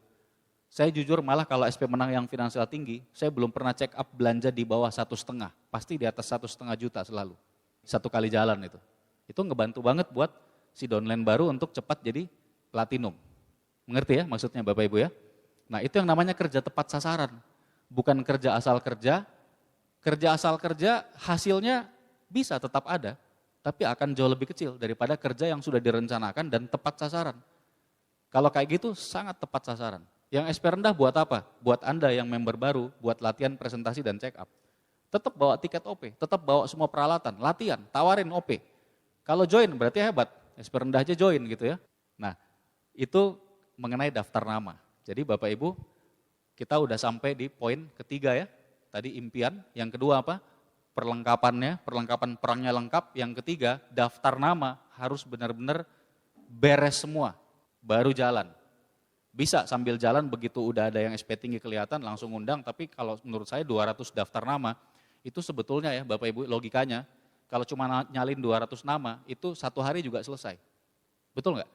Saya jujur malah kalau SP menang yang finansial tinggi, saya belum pernah check up belanja di bawah 1,5, pasti di atas 1,5 juta selalu. Satu kali jalan itu. Itu ngebantu banget buat si downline baru untuk cepat jadi platinum. Mengerti ya maksudnya Bapak Ibu ya? Nah itu yang namanya kerja tepat sasaran. Bukan kerja asal kerja. Kerja asal kerja hasilnya bisa tetap ada, tapi akan jauh lebih kecil daripada kerja yang sudah direncanakan dan tepat sasaran. Kalau kayak gitu sangat tepat sasaran. Yang SP rendah buat apa? Buat Anda yang member baru, buat latihan presentasi dan check up. Tetap bawa tiket OP, tetap bawa semua peralatan, latihan, tawarin OP. Kalau join berarti hebat, SP rendah aja join gitu ya. Nah itu mengenai daftar nama. Jadi Bapak Ibu kita udah sampai di poin ketiga ya. Tadi impian, yang kedua apa? Perlengkapannya, perlengkapan perangnya lengkap. Yang ketiga daftar nama harus benar-benar beres semua, baru jalan. Bisa sambil jalan begitu udah ada yang SP tinggi kelihatan langsung undang, tapi kalau menurut saya 200 daftar nama, itu sebetulnya ya Bapak Ibu logikanya, kalau cuma nyalin 200 nama, itu 1 hari juga selesai. Betul nggak?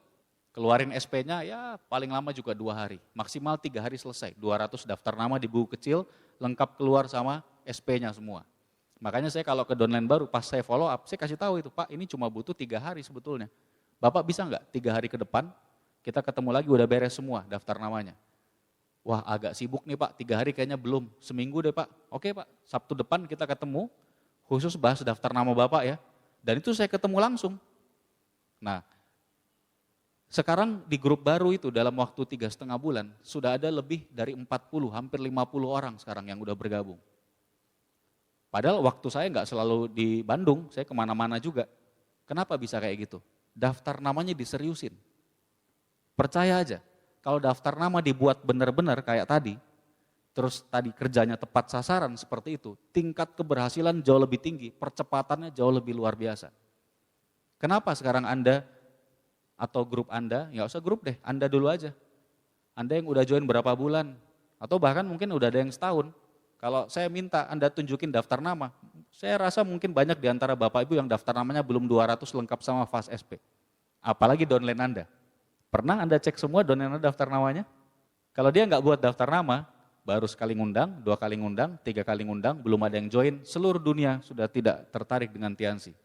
Keluarin SP-nya ya paling lama juga 2 hari, maksimal 3 hari selesai. 200 daftar nama di buku kecil, lengkap keluar sama SP-nya semua. Makanya saya kalau ke downline baru, pas saya follow up, saya kasih tahu itu, Pak ini cuma butuh 3 hari sebetulnya. Bapak bisa nggak 3 hari ke depan, kita ketemu lagi udah beres semua daftar namanya. Wah agak sibuk nih Pak, 3 hari kayaknya belum, seminggu deh Pak. Oke Pak, Sabtu depan kita ketemu, khusus bahas daftar nama Bapak ya. Dan itu saya ketemu langsung. Nah, sekarang di grup baru itu dalam waktu 3,5 bulan, sudah ada lebih dari 40, hampir 50 orang sekarang yang udah bergabung. Padahal waktu saya nggak selalu di Bandung, saya kemana-mana juga. Kenapa bisa kayak gitu? Daftar namanya diseriusin. Percaya aja, kalau daftar nama dibuat benar-benar kayak tadi, terus tadi kerjanya tepat sasaran seperti itu, tingkat keberhasilan jauh lebih tinggi, percepatannya jauh lebih luar biasa. Kenapa sekarang Anda atau grup Anda, nggak usah grup deh, Anda dulu aja. Anda yang udah join berapa bulan, atau bahkan mungkin udah ada yang setahun, kalau saya minta Anda tunjukin daftar nama, saya rasa mungkin banyak di antara Bapak Ibu yang daftar namanya belum 200 lengkap sama Fast SP. Apalagi downline Anda. Pernah Anda cek semua downline Anda daftar namanya? Kalau dia nggak buat daftar nama, baru sekali ngundang, 2 kali ngundang, 3 kali ngundang, belum ada yang join, seluruh dunia sudah tidak tertarik dengan Tiansi.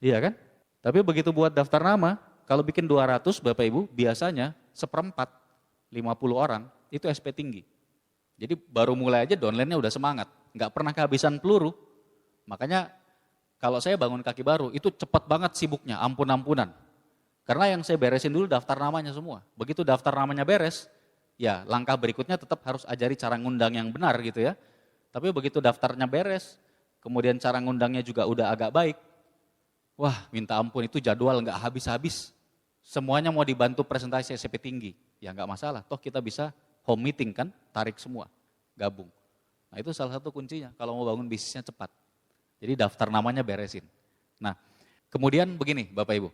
Iya kan? Tapi begitu buat daftar nama, kalau bikin 200 Bapak Ibu, biasanya 1/4, 50 orang, itu SP tinggi. Jadi baru mulai aja downline-nya udah semangat, nggak pernah kehabisan peluru. Makanya kalau saya bangun kaki baru, itu cepat banget sibuknya, ampun-ampunan. Karena yang saya beresin dulu daftar namanya semua. Begitu daftar namanya beres, ya langkah berikutnya tetap harus ajari cara ngundang yang benar gitu ya. Tapi begitu daftarnya beres, kemudian cara ngundangnya juga udah agak baik. Wah minta ampun itu jadwal nggak habis-habis. Semuanya mau dibantu presentasi SP tinggi. Ya nggak masalah, toh kita bisa home meeting kan, tarik semua, gabung. Nah itu salah satu kuncinya kalau mau bangun bisnisnya cepat. Jadi daftar namanya beresin. Nah kemudian begini Bapak Ibu.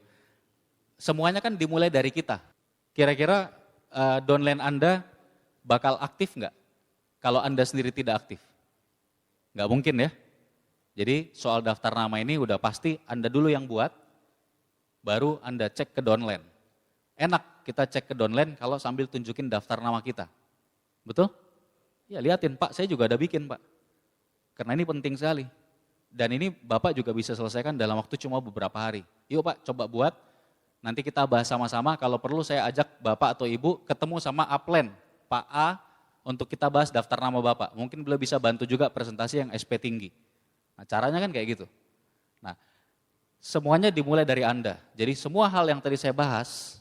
Semuanya kan dimulai dari kita. Kira-kira downline Anda bakal aktif nggak? Kalau Anda sendiri tidak aktif? Nggak mungkin ya. Jadi soal daftar nama ini udah pasti Anda dulu yang buat, baru Anda cek ke downline. Enak kita cek ke downline kalau sambil tunjukin daftar nama kita. Betul? Ya liatin Pak, saya juga ada bikin Pak. Karena ini penting sekali. Dan ini Bapak juga bisa selesaikan dalam waktu cuma beberapa hari. Yuk Pak coba buat. Nanti kita bahas sama-sama, kalau perlu saya ajak Bapak atau Ibu ketemu sama upline, Pak A, untuk kita bahas daftar nama Bapak. Mungkin beliau bisa bantu juga presentasi yang SP tinggi. Nah caranya kan kayak gitu. Nah semuanya dimulai dari Anda. Jadi semua hal yang tadi saya bahas,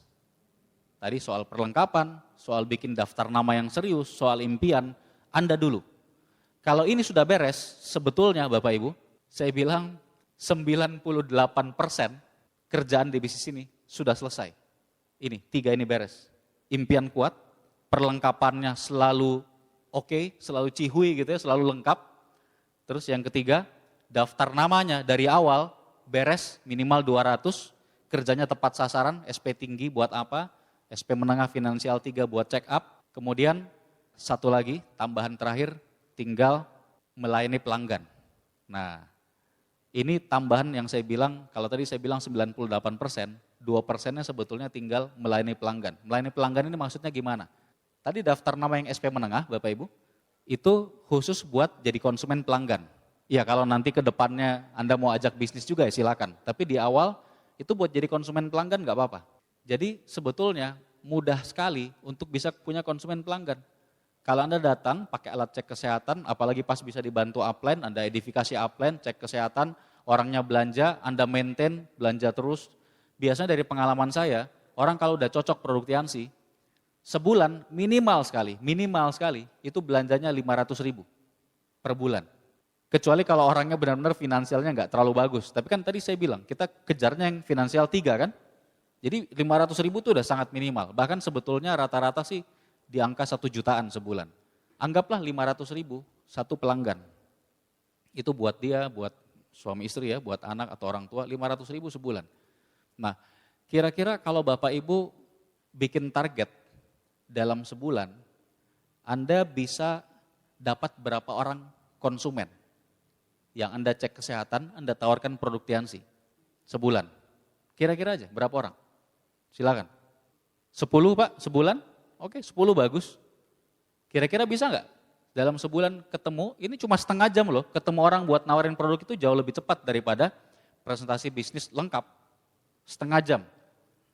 tadi soal perlengkapan, soal bikin daftar nama yang serius, soal impian, Anda dulu. Kalau ini sudah beres, sebetulnya Bapak Ibu, saya bilang 98% kerjaan di bisnis ini sudah selesai. Ini, 3 ini beres. Impian kuat, perlengkapannya selalu oke, selalu cihui gitu ya, selalu lengkap. Terus yang ketiga, daftar namanya dari awal beres minimal 200, kerjanya tepat sasaran, SP tinggi buat apa, SP menengah finansial 3 buat check up. Kemudian satu lagi, tambahan terakhir, tinggal melayani pelanggan. Nah, ini tambahan yang saya bilang, kalau tadi saya bilang 98%, 2%-nya sebetulnya tinggal melayani pelanggan. Melayani pelanggan ini maksudnya gimana? Tadi daftar nama yang SP menengah, Bapak Ibu, itu khusus buat jadi konsumen pelanggan. Ya kalau nanti ke depannya Anda mau ajak bisnis juga ya silakan. Tapi di awal itu buat jadi konsumen pelanggan nggak apa-apa. Jadi sebetulnya mudah sekali untuk bisa punya konsumen pelanggan. Kalau Anda datang pakai alat cek kesehatan, apalagi pas bisa dibantu upline, Anda edifikasi upline, cek kesehatan, orangnya belanja, Anda maintain, belanja terus. Biasanya dari pengalaman saya, orang kalau udah cocok produk Tiansi, sebulan minimal sekali, itu belanjanya 500.000 per bulan. Kecuali kalau orangnya benar-benar finansialnya nggak terlalu bagus. Tapi kan tadi saya bilang, kita kejarnya yang finansial 3 kan. Jadi 500.000 itu udah sangat minimal. Bahkan sebetulnya rata-rata sih di angka 1 jutaan sebulan. Anggaplah 500.000 satu pelanggan. Itu buat dia, buat suami istri ya, buat anak atau orang tua, 500.000 sebulan. Nah, kira-kira kalau Bapak Ibu bikin target dalam sebulan, Anda bisa dapat berapa orang konsumen yang Anda cek kesehatan, Anda tawarkan produk Tiansi sebulan. Kira-kira aja berapa orang? Silakan. 10 Pak, sebulan? Oke, 10 bagus. Kira-kira bisa nggak? Dalam sebulan ketemu, ini cuma setengah jam loh, ketemu orang buat nawarin produk itu jauh lebih cepat daripada presentasi bisnis lengkap. Setengah jam.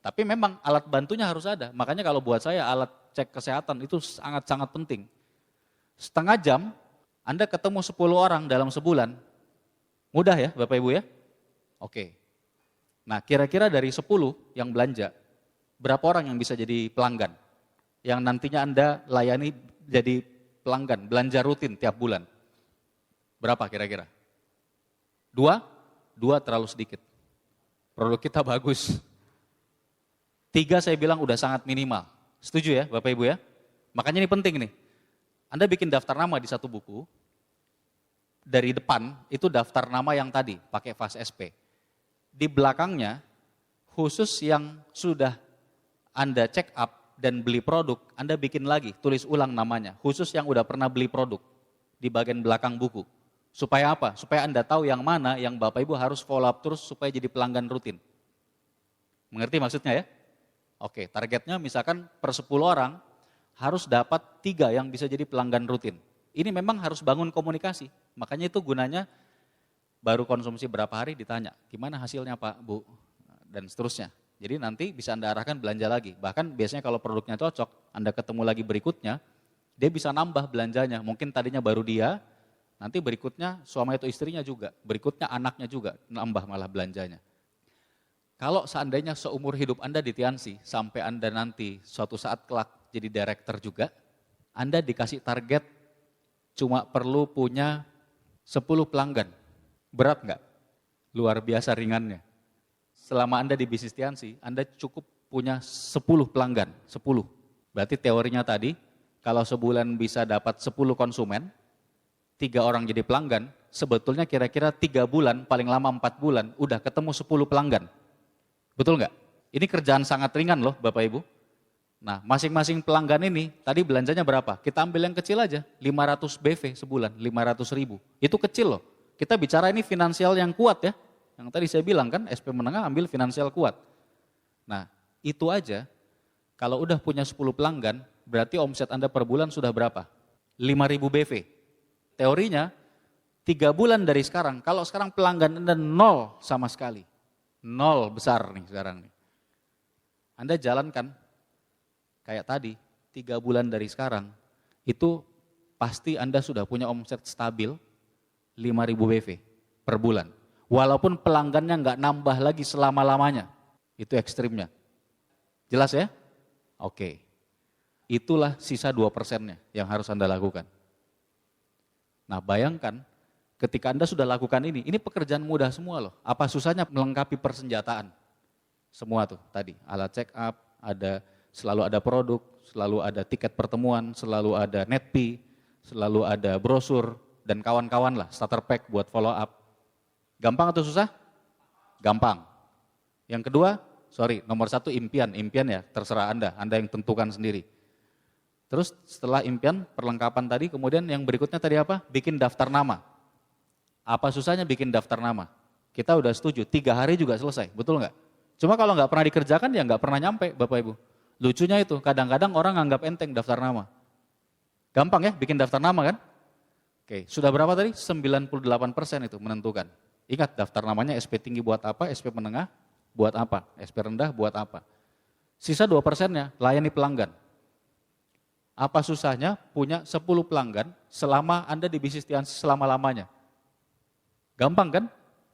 Tapi memang alat bantunya harus ada. Makanya kalau buat saya alat cek kesehatan itu sangat-sangat penting. Setengah jam, Anda ketemu 10 orang dalam sebulan. Mudah ya Bapak Ibu ya? Oke. Nah kira-kira dari 10 yang belanja, berapa orang yang bisa jadi pelanggan? Yang nantinya Anda layani jadi pelanggan, belanja rutin tiap bulan. Berapa kira-kira? 2? 2 terlalu sedikit. Produk kita bagus. 3 saya bilang udah sangat minimal. Setuju ya Bapak Ibu ya? Makanya ini penting nih. Anda bikin daftar nama di satu buku, dari depan itu daftar nama yang tadi, pakai Fast SP. Di belakangnya, khusus yang sudah Anda check up dan beli produk, Anda bikin lagi, tulis ulang namanya, khusus yang udah pernah beli produk, di bagian belakang buku. Supaya apa? Supaya Anda tahu yang mana yang Bapak Ibu harus follow up terus supaya jadi pelanggan rutin. Mengerti maksudnya ya? Oke, targetnya misalkan per 10 orang, harus dapat 3 yang bisa jadi pelanggan rutin. Ini memang harus bangun komunikasi, makanya itu gunanya baru konsumsi berapa hari ditanya, gimana hasilnya Pak, Bu, dan seterusnya. Jadi nanti bisa Anda arahkan belanja lagi, bahkan biasanya kalau produknya cocok, Anda ketemu lagi berikutnya, dia bisa nambah belanjanya, mungkin tadinya baru dia, nanti berikutnya suami atau istrinya juga, berikutnya anaknya juga, nambah malah belanjanya. Kalau seandainya seumur hidup Anda di Tiansi, sampai Anda nanti suatu saat kelak jadi director juga, Anda dikasih target cuma perlu punya 10 pelanggan. Berat nggak? Luar biasa ringannya. Selama Anda di bisnis Tiansi, Anda cukup punya 10 pelanggan, 10. Berarti teorinya tadi, kalau sebulan bisa dapat 10 konsumen, 3 orang jadi pelanggan, sebetulnya kira-kira 3 bulan, paling lama 4 bulan, udah ketemu 10 pelanggan. Betul nggak? Ini kerjaan sangat ringan loh Bapak Ibu. Nah masing-masing pelanggan ini tadi belanjanya berapa? Kita ambil yang kecil aja, 500 BV sebulan, 500.000. Itu kecil loh. Kita bicara ini finansial yang kuat ya. Yang tadi saya bilang kan SP menengah ambil finansial kuat. Nah itu aja, kalau udah punya 10 pelanggan, berarti omset Anda per bulan sudah berapa? 5.000 BV. Teorinya 3 bulan dari sekarang, kalau sekarang pelanggan Anda 0 sama sekali. 0 besar nih sekarang nih. Anda jalankan kayak tadi, 3 bulan dari sekarang, itu pasti Anda sudah punya omset stabil 5.000 BV per bulan. Walaupun pelanggannya nggak nambah lagi selama-lamanya, itu ekstrimnya. Jelas ya? Oke. Itulah sisa 2%-nya yang harus Anda lakukan. Nah bayangkan, ketika Anda sudah lakukan ini pekerjaan mudah semua loh. Apa susahnya melengkapi persenjataan? Semua tuh tadi, alat check up, selalu ada produk, selalu ada tiket pertemuan, selalu ada netpi, selalu ada brosur, dan kawan-kawan lah, starter pack buat follow up. Gampang atau susah? Gampang. Yang kedua, nomor 1 impian ya, terserah Anda yang tentukan sendiri. Terus setelah impian, perlengkapan tadi, kemudian yang berikutnya tadi apa? Bikin daftar nama. Apa susahnya bikin daftar nama? Kita udah setuju, 3 hari juga selesai, betul nggak? Cuma kalau nggak pernah dikerjakan, ya nggak pernah nyampe Bapak Ibu. Lucunya itu, kadang-kadang orang anggap enteng daftar nama. Gampang ya bikin daftar nama kan? Oke, sudah berapa tadi? 98% itu menentukan. Ingat daftar namanya SP tinggi buat apa, SP menengah buat apa? SP rendah buat apa? Sisa 2%-nya layani pelanggan. Apa susahnya punya 10 pelanggan selama Anda di bisnis Tiansi selama-lamanya? Gampang kan?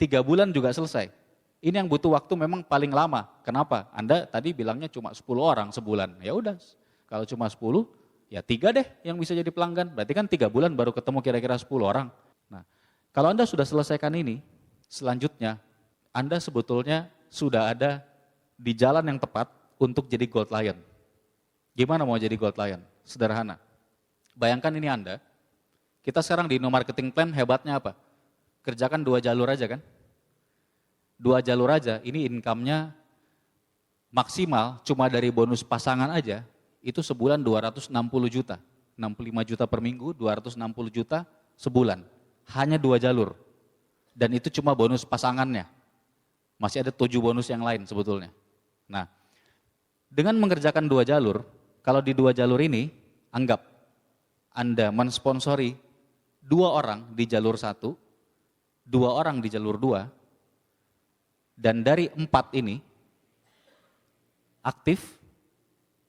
3 bulan juga selesai. Ini yang butuh waktu memang paling lama. Kenapa? Anda tadi bilangnya cuma 10 orang sebulan. Ya udah, kalau cuma 10, ya 3 deh yang bisa jadi pelanggan. Berarti kan 3 bulan baru ketemu kira-kira 10 orang. Nah, kalau Anda sudah selesaikan ini, selanjutnya Anda sebetulnya sudah ada di jalan yang tepat untuk jadi Gold Lion. Gimana mau jadi Gold Lion? Sederhana. Bayangkan ini Anda, kita sekarang di No Marketing Plan hebatnya apa? Kerjakan 2 jalur aja kan? 2 jalur aja, ini income-nya maksimal cuma dari bonus pasangan aja, itu sebulan 260 juta. 65 juta per minggu, 260 juta sebulan. Hanya 2 jalur. Dan itu cuma bonus pasangannya. Masih ada 7 bonus yang lain sebetulnya. Nah, dengan mengerjakan 2 jalur, kalau di 2 jalur ini, anggap Anda mensponsori 2 orang di jalur 1, 2 orang di jalur 2, dan dari 4 ini aktif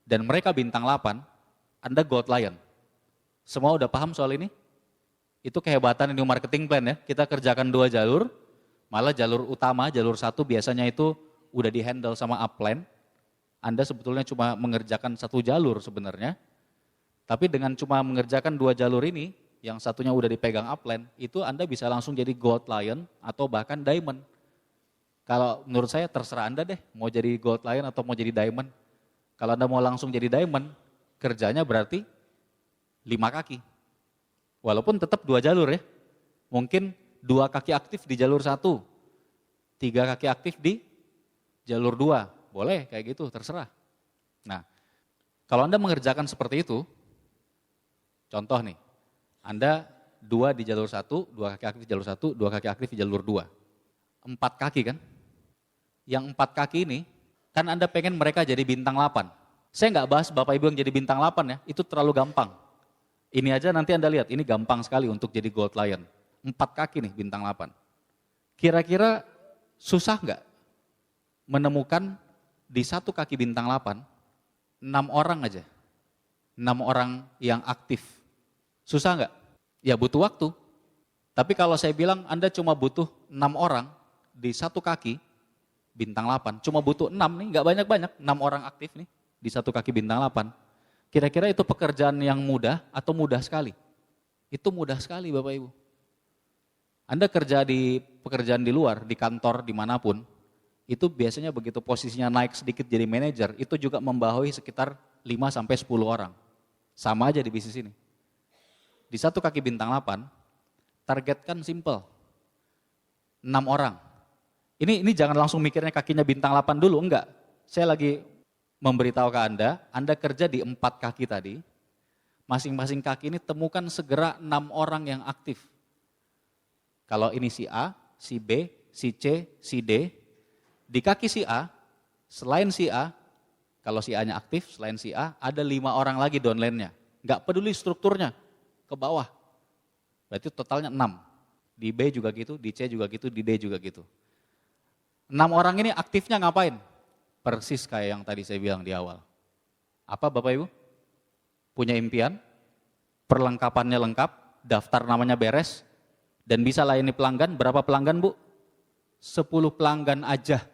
dan mereka bintang 8, Anda Gold Lion. Semua udah paham soal ini? Itu kehebatan New Marketing Plan ya, kita kerjakan 2 jalur, malah jalur utama, jalur 1 biasanya itu udah di handle sama upline. Anda sebetulnya cuma mengerjakan 1 jalur sebenarnya, tapi dengan cuma mengerjakan 2 jalur ini, yang satunya udah dipegang upline, itu Anda bisa langsung jadi Gold Lion atau bahkan Diamond. Kalau menurut saya terserah Anda deh, mau jadi Gold Lion atau mau jadi Diamond. Kalau Anda mau langsung jadi Diamond, kerjanya berarti 5 kaki. Walaupun tetap 2 jalur ya. Mungkin 2 kaki aktif di jalur 1, 3 kaki aktif di jalur 2. Boleh kayak gitu, terserah. Nah, kalau Anda mengerjakan seperti itu, contoh nih, Anda 2 di jalur 1, 2 kaki aktif di jalur 1, 2 kaki aktif di jalur 2. 4 kaki kan? Yang 4 kaki ini, kan Anda pengen mereka jadi bintang 8. Saya nggak bahas Bapak Ibu yang jadi bintang 8 ya, itu terlalu gampang. Ini aja nanti Anda lihat, ini gampang sekali untuk jadi Gold Lion. 4 kaki nih bintang 8. Kira-kira susah nggak menemukan di 1 kaki bintang 8, 6 orang aja. 6 orang yang aktif. Susah nggak? Ya butuh waktu. Tapi kalau saya bilang Anda cuma butuh 6 orang di 1 kaki bintang 8, cuma butuh 6 nih, nggak banyak-banyak, 6 orang aktif nih di 1 kaki bintang 8. Kira-kira itu pekerjaan yang mudah atau mudah sekali? Itu mudah sekali Bapak Ibu. Anda kerja di pekerjaan di luar, di kantor, dimanapun, itu biasanya begitu posisinya naik sedikit jadi manajer, itu juga membawahi sekitar 5-10 orang. Sama aja di bisnis ini. Di 1 kaki bintang 8, targetkan simple, 6 orang. Ini jangan langsung mikirnya kakinya bintang 8 dulu, enggak. Saya lagi memberitahu ke Anda kerja di 4 kaki tadi, masing-masing kaki ini temukan segera 6 orang yang aktif. Kalau ini si A, si B, si C, si D, di kaki si A, selain si A, kalau si A-nya aktif, selain si A, ada 5 orang lagi downline-nya. Enggak peduli strukturnya, ke bawah. Berarti totalnya 6. Di B juga gitu, di C juga gitu, di D juga gitu. 6 orang ini aktifnya ngapain? Persis kayak yang tadi saya bilang di awal. Apa Bapak Ibu? Punya impian, perlengkapannya lengkap, daftar namanya beres, dan bisa layani pelanggan. Berapa pelanggan Bu? 10 pelanggan aja.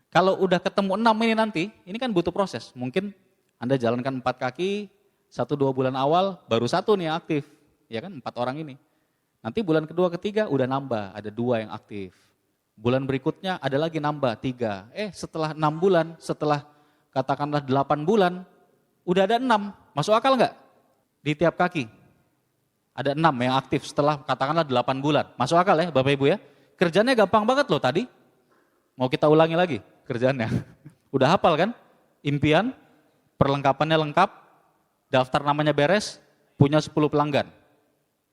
Kalau udah ketemu 6 ini nanti, ini kan butuh proses. Mungkin Anda jalankan 4 kaki, 1-2 bulan awal, baru 1 nih yang aktif. Ya kan 4 orang ini. Nanti bulan kedua, ketiga udah nambah, ada 2 yang aktif. Bulan berikutnya ada lagi nambah 3. Setelah 6 bulan, setelah katakanlah 8 bulan, udah ada 6. Masuk akal nggak? Di tiap kaki. Ada 6 yang aktif setelah katakanlah 8 bulan. Masuk akal ya Bapak Ibu ya? Kerjanya gampang banget loh tadi. Mau kita ulangi lagi kerjaannya. Udah hafal kan? Impian, perlengkapannya lengkap, daftar namanya beres, punya 10 pelanggan.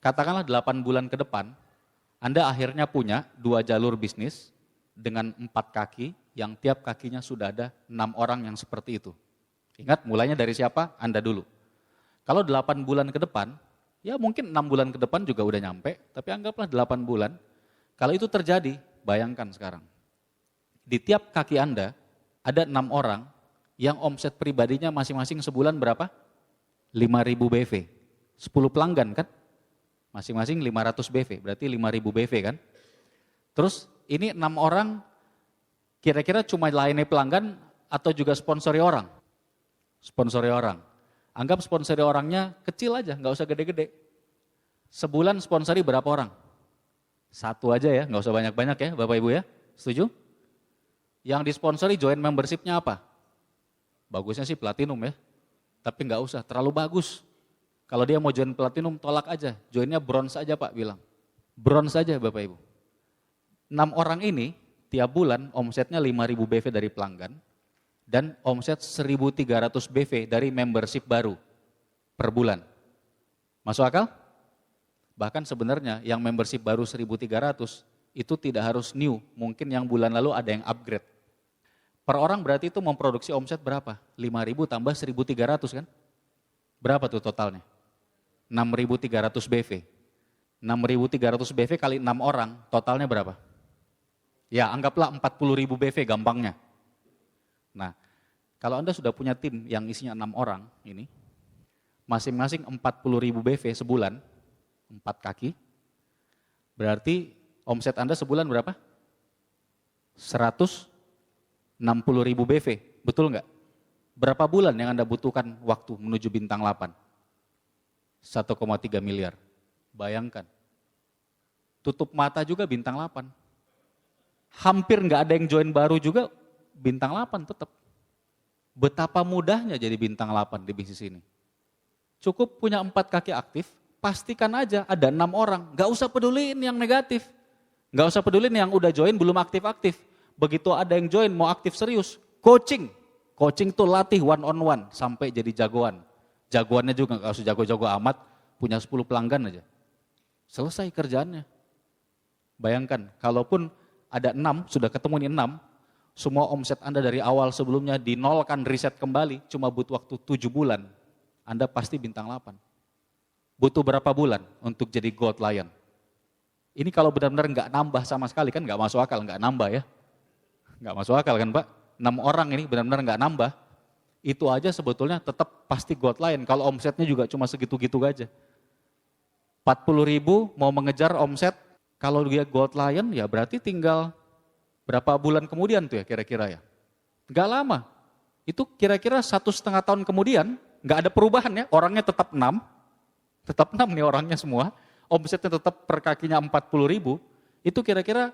Katakanlah 8 bulan ke depan, Anda akhirnya punya 2 jalur bisnis dengan 4 kaki yang tiap kakinya sudah ada 6 orang yang seperti itu. Ingat mulainya dari siapa? Anda dulu. Kalau 8 bulan ke depan, ya mungkin 6 bulan ke depan juga udah nyampe, tapi anggaplah 8 bulan. Kalau itu terjadi, bayangkan sekarang. di tiap kaki Anda ada 6 orang yang omset pribadinya masing-masing sebulan berapa? 5.000 BV. 10 pelanggan kan? Masing-masing 500 BV, berarti 5.000 BV kan? Terus ini 6 orang kira-kira cuma layani pelanggan atau juga sponsori orang? Sponsori orang. Anggap sponsori orangnya kecil aja, nggak usah gede-gede. Sebulan sponsori berapa orang? 1 aja ya, nggak usah banyak-banyak ya Bapak Ibu ya, setuju? Yang disponsori join membership-nya apa? Bagusnya sih platinum ya, tapi nggak usah, terlalu bagus. Kalau dia mau join platinum tolak aja, joinnya bronze aja Pak bilang. Bronze aja Bapak Ibu. 6 orang ini tiap bulan omsetnya 5.000 BV dari pelanggan dan omset 1.300 BV dari membership baru per bulan. Masuk akal? Bahkan sebenarnya yang membership baru 1.300 itu tidak harus new, mungkin yang bulan lalu ada yang upgrade. Per orang berarti itu memproduksi omset berapa? 5.000 tambah 1.300 kan? Berapa tuh totalnya? 6.300 BV. 6.300 BV kali 6 orang, totalnya berapa? Ya anggaplah 40.000 BV gampangnya. Nah, kalau Anda sudah punya tim yang isinya 6 orang ini, masing-masing 40.000 BV sebulan, 4 kaki, berarti omset Anda sebulan berapa? 160.000 BV, betul nggak? Berapa bulan yang Anda butuhkan waktu menuju bintang 8? 1,3 miliar. Bayangkan. Tutup mata juga bintang 8. Hampir nggak ada yang join baru juga bintang 8 tetap. Betapa mudahnya jadi bintang 8 di bisnis ini. Cukup punya 4 kaki aktif, pastikan aja ada 6 orang. Nggak usah peduliin yang negatif. Nggak usah peduliin yang udah join belum aktif-aktif. Begitu ada yang join mau aktif serius, coaching. Coaching tuh latih one on one sampai jadi jagoan. Jagoannya juga nggak usah jago-jago amat, punya 10 pelanggan aja. Selesai kerjaannya. Bayangkan, kalaupun ada 6, sudah ketemu nih 6, semua omset Anda dari awal sebelumnya dinolkan riset kembali, cuma butuh waktu 7 bulan, Anda pasti bintang 8. Butuh berapa bulan untuk jadi Gold Lion? Ini kalau benar-benar nggak nambah sama sekali kan nggak masuk akal, nggak nambah ya. Nggak masuk akal kan Pak? 6 orang ini benar-benar nggak nambah. Itu aja sebetulnya tetap pasti Gold Lion, kalau omsetnya juga cuma segitu-gitu aja. 40.000 mau mengejar omset, kalau dia Gold Lion ya berarti tinggal berapa bulan kemudian tuh ya kira-kira ya. Nggak lama, itu kira-kira 1,5 tahun kemudian, nggak ada perubahan ya, orangnya tetap 6 nih orangnya semua, omsetnya tetap per kakinya 40.000, itu kira-kira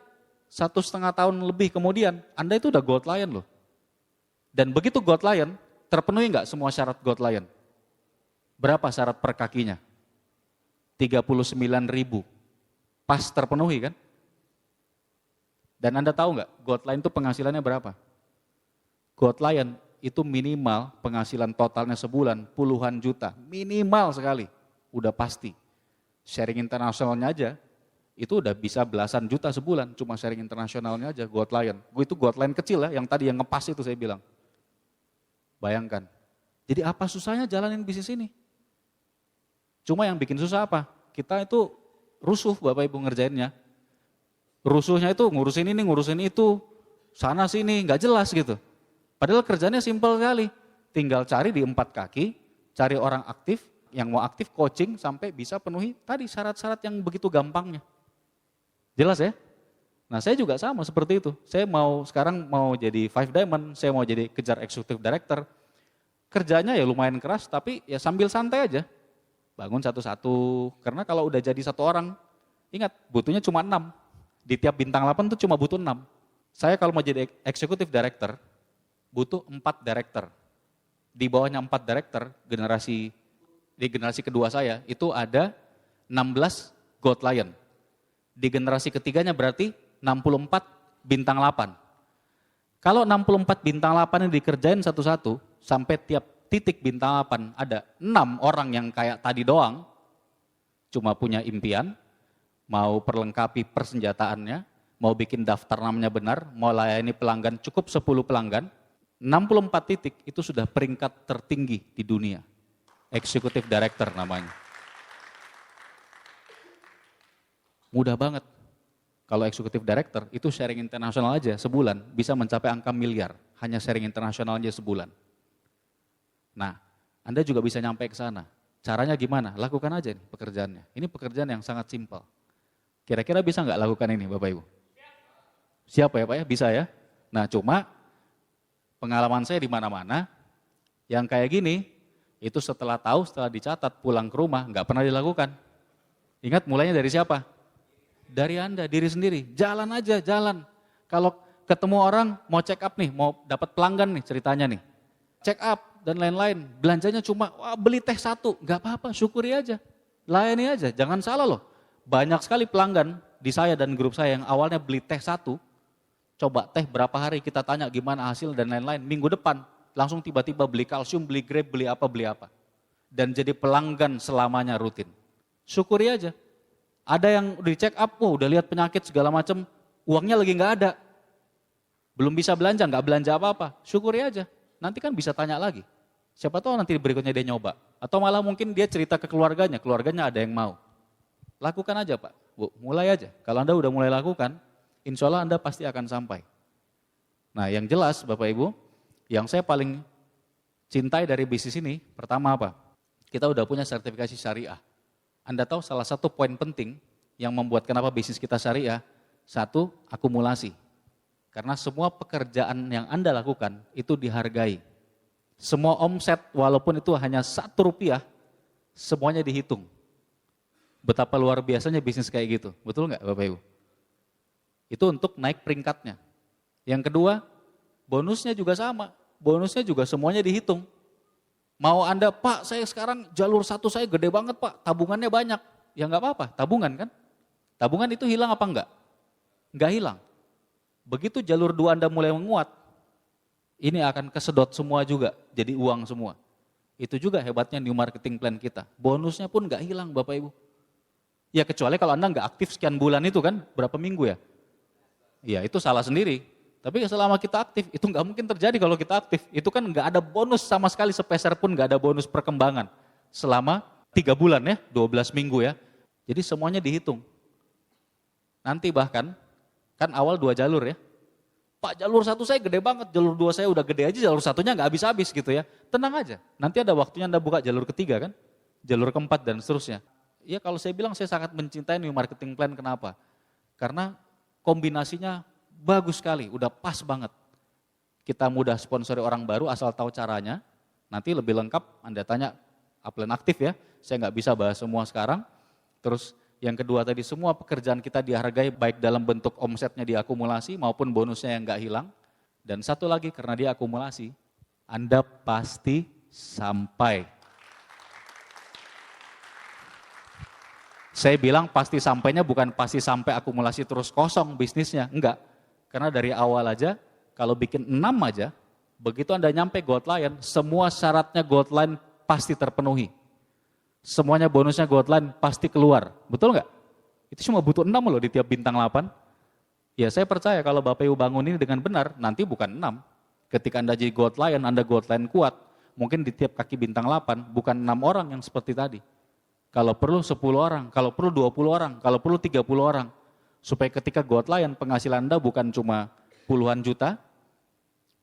1,5 tahun lebih kemudian, Anda itu udah Gold Lion loh. Dan begitu Gold Lion, terpenuhi nggak semua syarat Gold Lion? Berapa syarat per kakinya? 39.000, pas terpenuhi kan? Dan Anda tahu nggak, Gold Lion itu penghasilannya berapa? Gold Lion itu minimal penghasilan totalnya sebulan puluhan juta, minimal sekali, udah pasti. Sharing internasionalnya aja, itu udah bisa belasan juta sebulan, cuma sharing internasionalnya aja Gold Lion. Gue itu Gold Lion kecil ya, yang tadi yang ngepas itu saya bilang. Bayangkan, jadi apa susahnya jalanin bisnis ini? Cuma yang bikin susah apa? Kita itu rusuh Bapak Ibu ngerjainnya. Rusuhnya itu ngurusin ini, ngurusin itu, sana sini, nggak jelas gitu. Padahal kerjanya simpel sekali, tinggal cari di 4 kaki, cari orang aktif, yang mau aktif coaching sampai bisa penuhi tadi syarat-syarat yang begitu gampangnya. Jelas ya? Nah saya juga sama seperti itu, saya sekarang mau jadi 5 Diamond, saya mau jadi kejar Executive Director. Kerjanya ya lumayan keras tapi ya sambil santai aja. Bangun satu-satu, karena kalau udah jadi 1 orang, ingat butuhnya cuma 6. Di tiap bintang 8 tuh cuma butuh 6. Saya kalau mau jadi Executive Director, butuh 4 director. Di bawahnya 4 director, di generasi kedua saya, itu ada 16 Gold Lion. Di generasi ketiganya berarti 64 bintang 8. Kalau 64 bintang 8 ini dikerjain satu-satu, sampai tiap titik bintang 8 ada 6 orang yang kayak tadi doang, cuma punya impian, mau perlengkapi persenjataannya, mau bikin daftar namanya benar, mau layani pelanggan cukup 10 pelanggan, 64 titik itu sudah peringkat tertinggi di dunia. Executive Director namanya. Mudah banget. Kalau eksekutif director itu sharing internasional aja sebulan bisa mencapai angka miliar, hanya sharing internasional aja sebulan. Nah, Anda juga bisa nyampe ke sana. Caranya gimana? Lakukan aja nih pekerjaannya. Ini pekerjaan yang sangat simpel. Kira-kira bisa nggak lakukan ini Bapak Ibu? Siapa ya Pak ya? Bisa ya? Nah cuma pengalaman saya di mana-mana yang kayak gini, itu setelah tahu, setelah dicatat, pulang ke rumah, nggak pernah dilakukan. Ingat mulainya dari siapa? Dari Anda, diri sendiri. Jalan aja, jalan. Kalau ketemu orang mau check up nih, mau dapat pelanggan nih ceritanya nih. Check up dan lain-lain. Belanjanya cuma beli teh 1, nggak apa-apa, syukuri aja. Layani aja, jangan salah loh. Banyak sekali pelanggan di saya dan grup saya yang awalnya beli teh 1, coba teh berapa hari kita tanya gimana hasil dan lain-lain. Minggu depan langsung tiba-tiba beli kalsium, beli grape, beli apa. Dan jadi pelanggan selamanya rutin. Syukuri aja. Ada yang udah check up, udah lihat penyakit segala macam, uangnya lagi nggak ada. Belum bisa belanja, nggak belanja apa-apa. Syukuri aja. Nanti kan bisa tanya lagi. Siapa tahu nanti berikutnya dia nyoba. Atau malah mungkin dia cerita ke keluarganya ada yang mau. Lakukan aja Pak, Bu, mulai aja. Kalau Anda udah mulai lakukan, insya Allah Anda pasti akan sampai. Nah yang jelas Bapak Ibu, yang saya paling cintai dari bisnis ini, pertama apa? Kita udah punya sertifikasi syariah. Anda tahu salah satu poin penting yang membuat kenapa bisnis kita syariah, satu, akumulasi. Karena semua pekerjaan yang Anda lakukan itu dihargai. Semua omset walaupun itu hanya Rp1, semuanya dihitung. Betapa luar biasanya bisnis kayak gitu, betul nggak Bapak Ibu? Itu untuk naik peringkatnya. Yang kedua, bonusnya juga sama. Bonusnya juga semuanya dihitung. Mau Anda, Pak saya sekarang jalur 1 saya gede banget Pak, tabungannya banyak. Ya nggak apa-apa, tabungan kan. Tabungan itu hilang apa enggak? Enggak hilang. Begitu jalur 2 Anda mulai menguat, ini akan kesedot semua juga, jadi uang semua. Itu juga hebatnya new marketing plan kita. Bonusnya pun enggak hilang Bapak Ibu. Ya kecuali kalau Anda enggak aktif sekian bulan itu kan, berapa minggu ya? Ya itu salah sendiri. Tapi selama kita aktif, itu nggak mungkin terjadi kalau kita aktif. Itu kan nggak ada bonus sama sekali, sepeser pun nggak ada bonus perkembangan. Selama 3 bulan ya, 12 minggu ya. Jadi semuanya dihitung. Nanti bahkan, kan awal 2 jalur ya. Pak jalur 1 saya gede banget, jalur 2 saya udah gede aja, jalur 1-nya nggak habis-habis gitu ya. Tenang aja, nanti ada waktunya Anda buka jalur ketiga kan, jalur keempat dan seterusnya. Ya kalau saya bilang saya sangat mencintai new marketing plan, kenapa? Karena kombinasinya bagus sekali, udah pas banget. Kita mudah sponsori orang baru asal tahu caranya. Nanti lebih lengkap Anda tanya upline aktif ya. Saya nggak bisa bahas semua sekarang. Terus yang kedua tadi semua pekerjaan kita dihargai baik dalam bentuk omsetnya diakumulasi maupun bonusnya yang nggak hilang. Dan satu lagi karena dia akumulasi, Anda pasti sampai. Saya bilang pasti sampainya bukan pasti sampai akumulasi terus kosong bisnisnya, enggak. Karena dari awal aja, kalau bikin 6 aja, begitu Anda nyampe Gold Lion, semua syaratnya Gold Lion pasti terpenuhi. Semuanya bonusnya Gold Lion pasti keluar, betul nggak? Itu cuma butuh 6 loh di tiap bintang 8. Ya saya percaya kalau Bapak Ibu bangun ini dengan benar, nanti bukan 6. Ketika Anda jadi Gold Lion, Anda Gold Lion kuat, mungkin di tiap kaki bintang 8, bukan 6 orang yang seperti tadi. Kalau perlu 10 orang, kalau perlu 20 orang, kalau perlu 30 orang. Supaya ketika Gold Lion penghasilan Anda bukan cuma puluhan juta,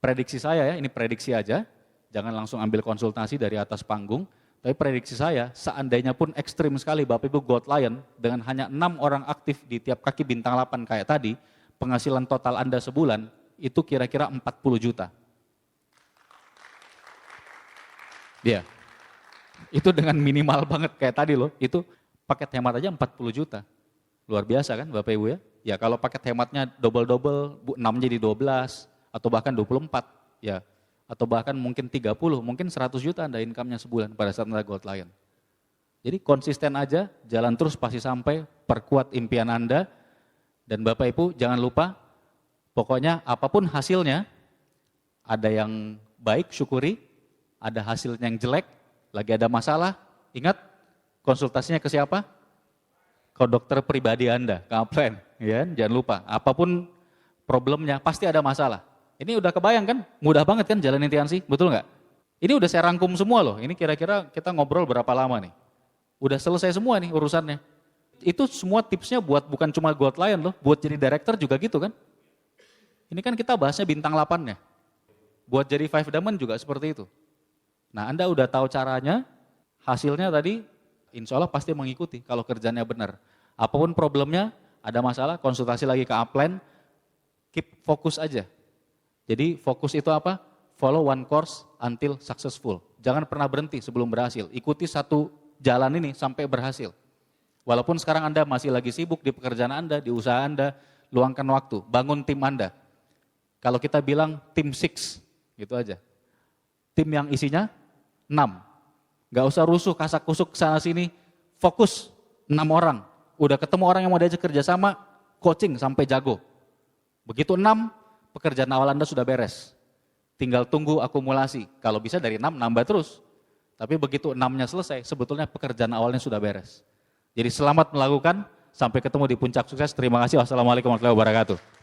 prediksi saya ya, ini prediksi aja, jangan langsung ambil konsultasi dari atas panggung, tapi prediksi saya seandainya pun ekstrim sekali Bapak Ibu Gold Lion dengan hanya 6 orang aktif di tiap kaki bintang 8 kayak tadi, penghasilan total Anda sebulan itu kira-kira 40 juta. Ya, itu dengan minimal banget kayak tadi loh, itu paket hemat aja 40 juta. Luar biasa kan Bapak Ibu ya? Ya kalau paket hematnya double-double, 6 jadi 12, atau bahkan 24, ya, atau bahkan mungkin 30, mungkin 100 juta Anda income-nya sebulan pada saat Anda Gold Lion. Jadi konsisten aja, jalan terus pasti sampai, perkuat impian Anda, dan Bapak Ibu jangan lupa, pokoknya apapun hasilnya, ada yang baik syukuri, ada hasilnya yang jelek, lagi ada masalah, ingat konsultasinya ke siapa? Ke dokter pribadi Anda, ke upline, ya, jangan lupa. Apapun problemnya, pasti ada masalah. Ini udah kebayang kan? Mudah banget kan jalanin Tiansi, betul nggak? Ini udah saya rangkum semua loh, ini kira-kira kita ngobrol berapa lama nih? Udah selesai semua nih urusannya. Itu semua tipsnya buat bukan cuma Gold Lion loh, buat jadi director juga gitu kan. Ini kan kita bahasnya bintang 8-nya. Buat jadi 5 Diamond juga seperti itu. Nah Anda udah tahu caranya, hasilnya tadi insya Allah pasti mengikuti kalau kerjanya benar. Apapun problemnya, ada masalah, konsultasi lagi ke upline, keep fokus aja. Jadi fokus itu apa? Follow one course until successful. Jangan pernah berhenti sebelum berhasil. Ikuti satu jalan ini sampai berhasil. Walaupun sekarang Anda masih lagi sibuk di pekerjaan Anda, di usaha Anda, luangkan waktu, bangun tim Anda. Kalau kita bilang tim 6, gitu aja. Tim yang isinya 6. Gak usah rusuh, kasak kusuk sana sini, fokus 6 orang. Udah ketemu orang yang mau diajak kerjasama, coaching sampai jago. Begitu 6, pekerjaan awal Anda sudah beres. Tinggal tunggu akumulasi, kalau bisa dari 6 nambah terus. Tapi begitu 6-nya selesai, sebetulnya pekerjaan awalnya sudah beres. Jadi selamat melakukan, sampai ketemu di puncak sukses. Terima kasih. Wassalamualaikum warahmatullahi wabarakatuh.